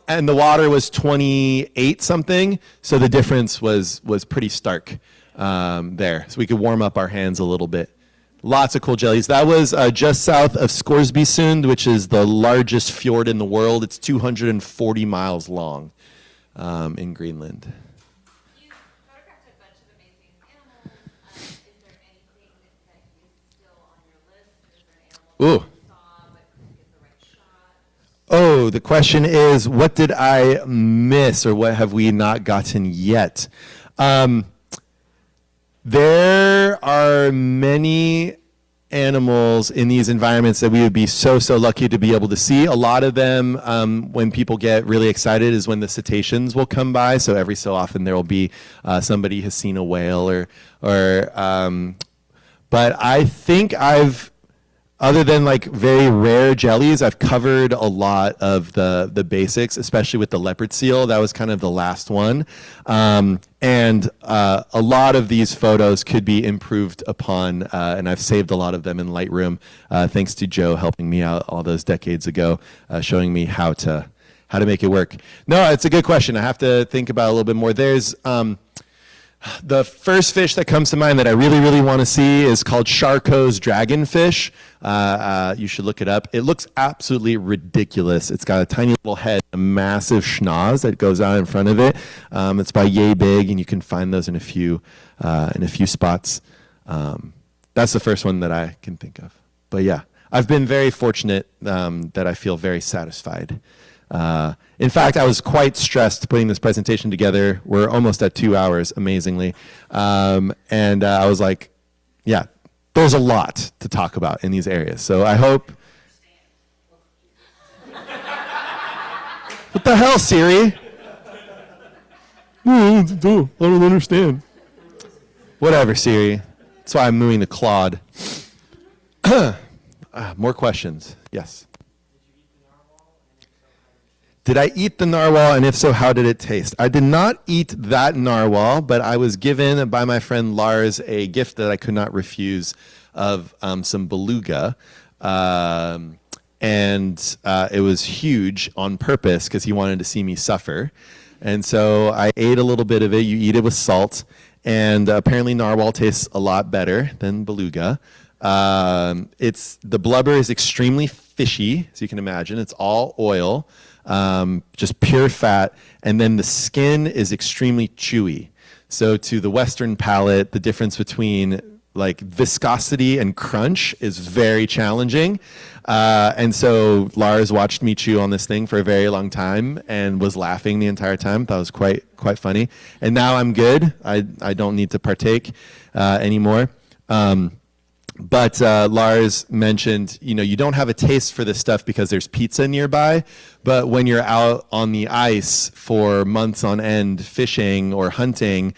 And the water was 28 something. So the difference was pretty stark there. So we could warm up our hands a little bit. Lots of cool jellies. That was just south of Scoresbysund, which is the largest fjord in the world. It's 240 miles long in Greenland. You photographed a bunch of amazing animals. Is there anything that is still on your list? Is there an animal Ooh. that you saw but couldn't get the right shot? Oh, the question is, what did I miss, or what have we not gotten yet? There are many animals in these environments that we would be so lucky to be able to see. A lot of them, when people get really excited, is when the cetaceans will come by. So every so often there will be somebody has seen a whale, but I think other than like very rare jellies, I've covered a lot of the basics, especially with the leopard seal. That was kind of the last one. And a lot of these photos could be improved upon, and I've saved a lot of them in Lightroom, thanks to Joe helping me out all those decades ago, showing me how to make it work. No, it's a good question. I have to think about it a little bit more. There's the first fish that comes to mind that I really want to see is called Charcot's dragonfish. You should look it up. It looks absolutely ridiculous. It's got a tiny little head, a massive schnoz that goes out in front of it. It's about yay big, and you can find those in a few spots. That's the first one that I can think of. But yeah, I've been very fortunate that I feel very satisfied. In fact, I was quite stressed putting this presentation together. We're almost at 2 hours, amazingly. And I was like, yeah, there's a lot to talk about in these areas. So I hope... What the hell, Siri? I don't understand. Whatever, Siri. That's why I'm moving to Claude. More questions. Yes. Did I eat the narwhal, and if so, how did it taste? I did not eat that narwhal, but I was given by my friend Lars a gift that I could not refuse of some beluga. And it was huge on purpose because he wanted to see me suffer. And so I ate a little bit of it. You eat it with salt. And apparently narwhal tastes a lot better than beluga. The blubber is extremely fishy, as you can imagine. It's all oil. Just pure fat, and then the skin is extremely chewy. So to the Western palate, the difference between like viscosity and crunch is very challenging. And so Lars watched me chew on this thing for a very long time and was laughing the entire time. That was quite funny. And now I'm good. I don't need to partake anymore. But Lars mentioned, you don't have a taste for this stuff because there's pizza nearby. But when you're out on the ice for months on end fishing or hunting,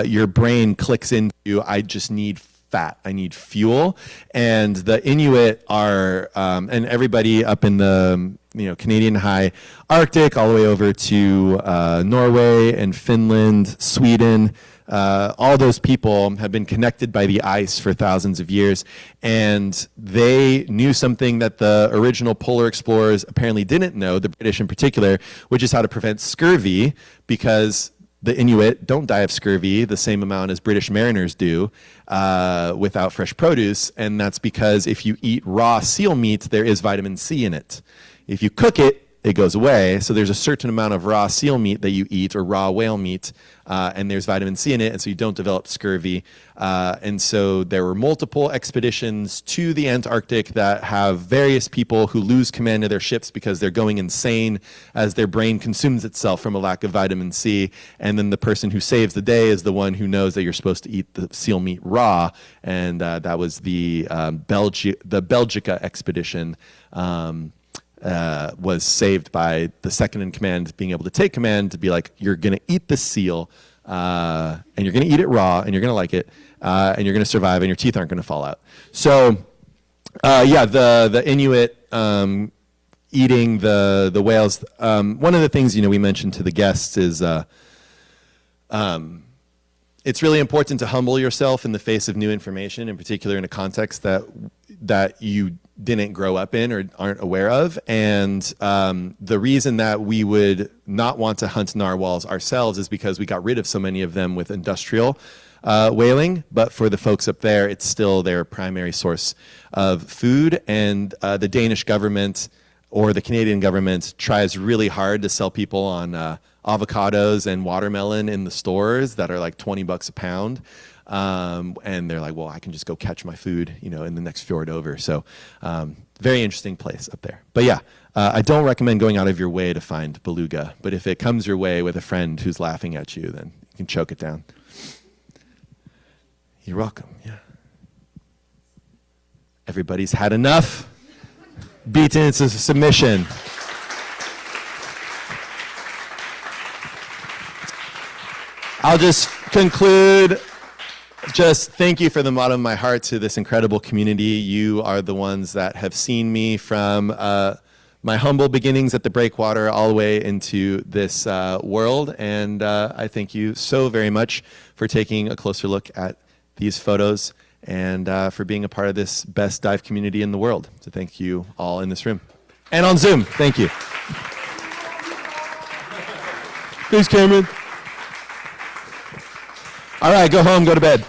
your brain clicks into, I just need fat. I need fuel. And the Inuit are, and everybody up in the Canadian high Arctic, all the way over to Norway and Finland, Sweden. All those people have been connected by the ice for thousands of years, and they knew something that the original polar explorers apparently didn't know, the British in particular, which is how to prevent scurvy, because the Inuit don't die of scurvy the same amount as British mariners do without fresh produce, and that's because if you eat raw seal meat, there is vitamin C in it. If you cook it, it goes away. So there's a certain amount of raw seal meat that you eat, or raw whale meat, and there's vitamin C in it, and so you don't develop scurvy. And so there were multiple expeditions to the Antarctic that have various people who lose command of their ships because they're going insane as their brain consumes itself from a lack of vitamin C. And then the person who saves the day is the one who knows that you're supposed to eat the seal meat raw. And that was the Belgica expedition. Was saved by the second in command being able to take command to be like, you're going to eat the seal, and you're going to eat it raw, and you're going to like it, and you're going to survive, and your teeth aren't going to fall out. So, the Inuit eating the whales. One of the things we mentioned to the guests is it's really important to humble yourself in the face of new information, in particular in a context that you didn't grow up in or aren't aware of. And the reason that we would not want to hunt narwhals ourselves is because we got rid of so many of them with industrial whaling. But for the folks up there, it's still their primary source of food. And the Danish government or the Canadian government tries really hard to sell people on avocados and watermelon in the stores that are like $20 a pound. And they're like, well, I can just go catch my food, in the next fjord over. So very interesting place up there. But yeah, I don't recommend going out of your way to find beluga. But if it comes your way with a friend who's laughing at you, then you can choke it down. You're welcome, yeah. Everybody's had enough. Beaten into submission. I'll just conclude. Just thank you from the bottom of my heart to this incredible community. You are the ones that have seen me from my humble beginnings at the Breakwater all the way into this world. And I thank you so very much for taking a closer look at these photos and for being a part of this best dive community in the world. So thank you all in this room. And on Zoom, thank you. Thanks, Cameron. All right, go home, go to bed.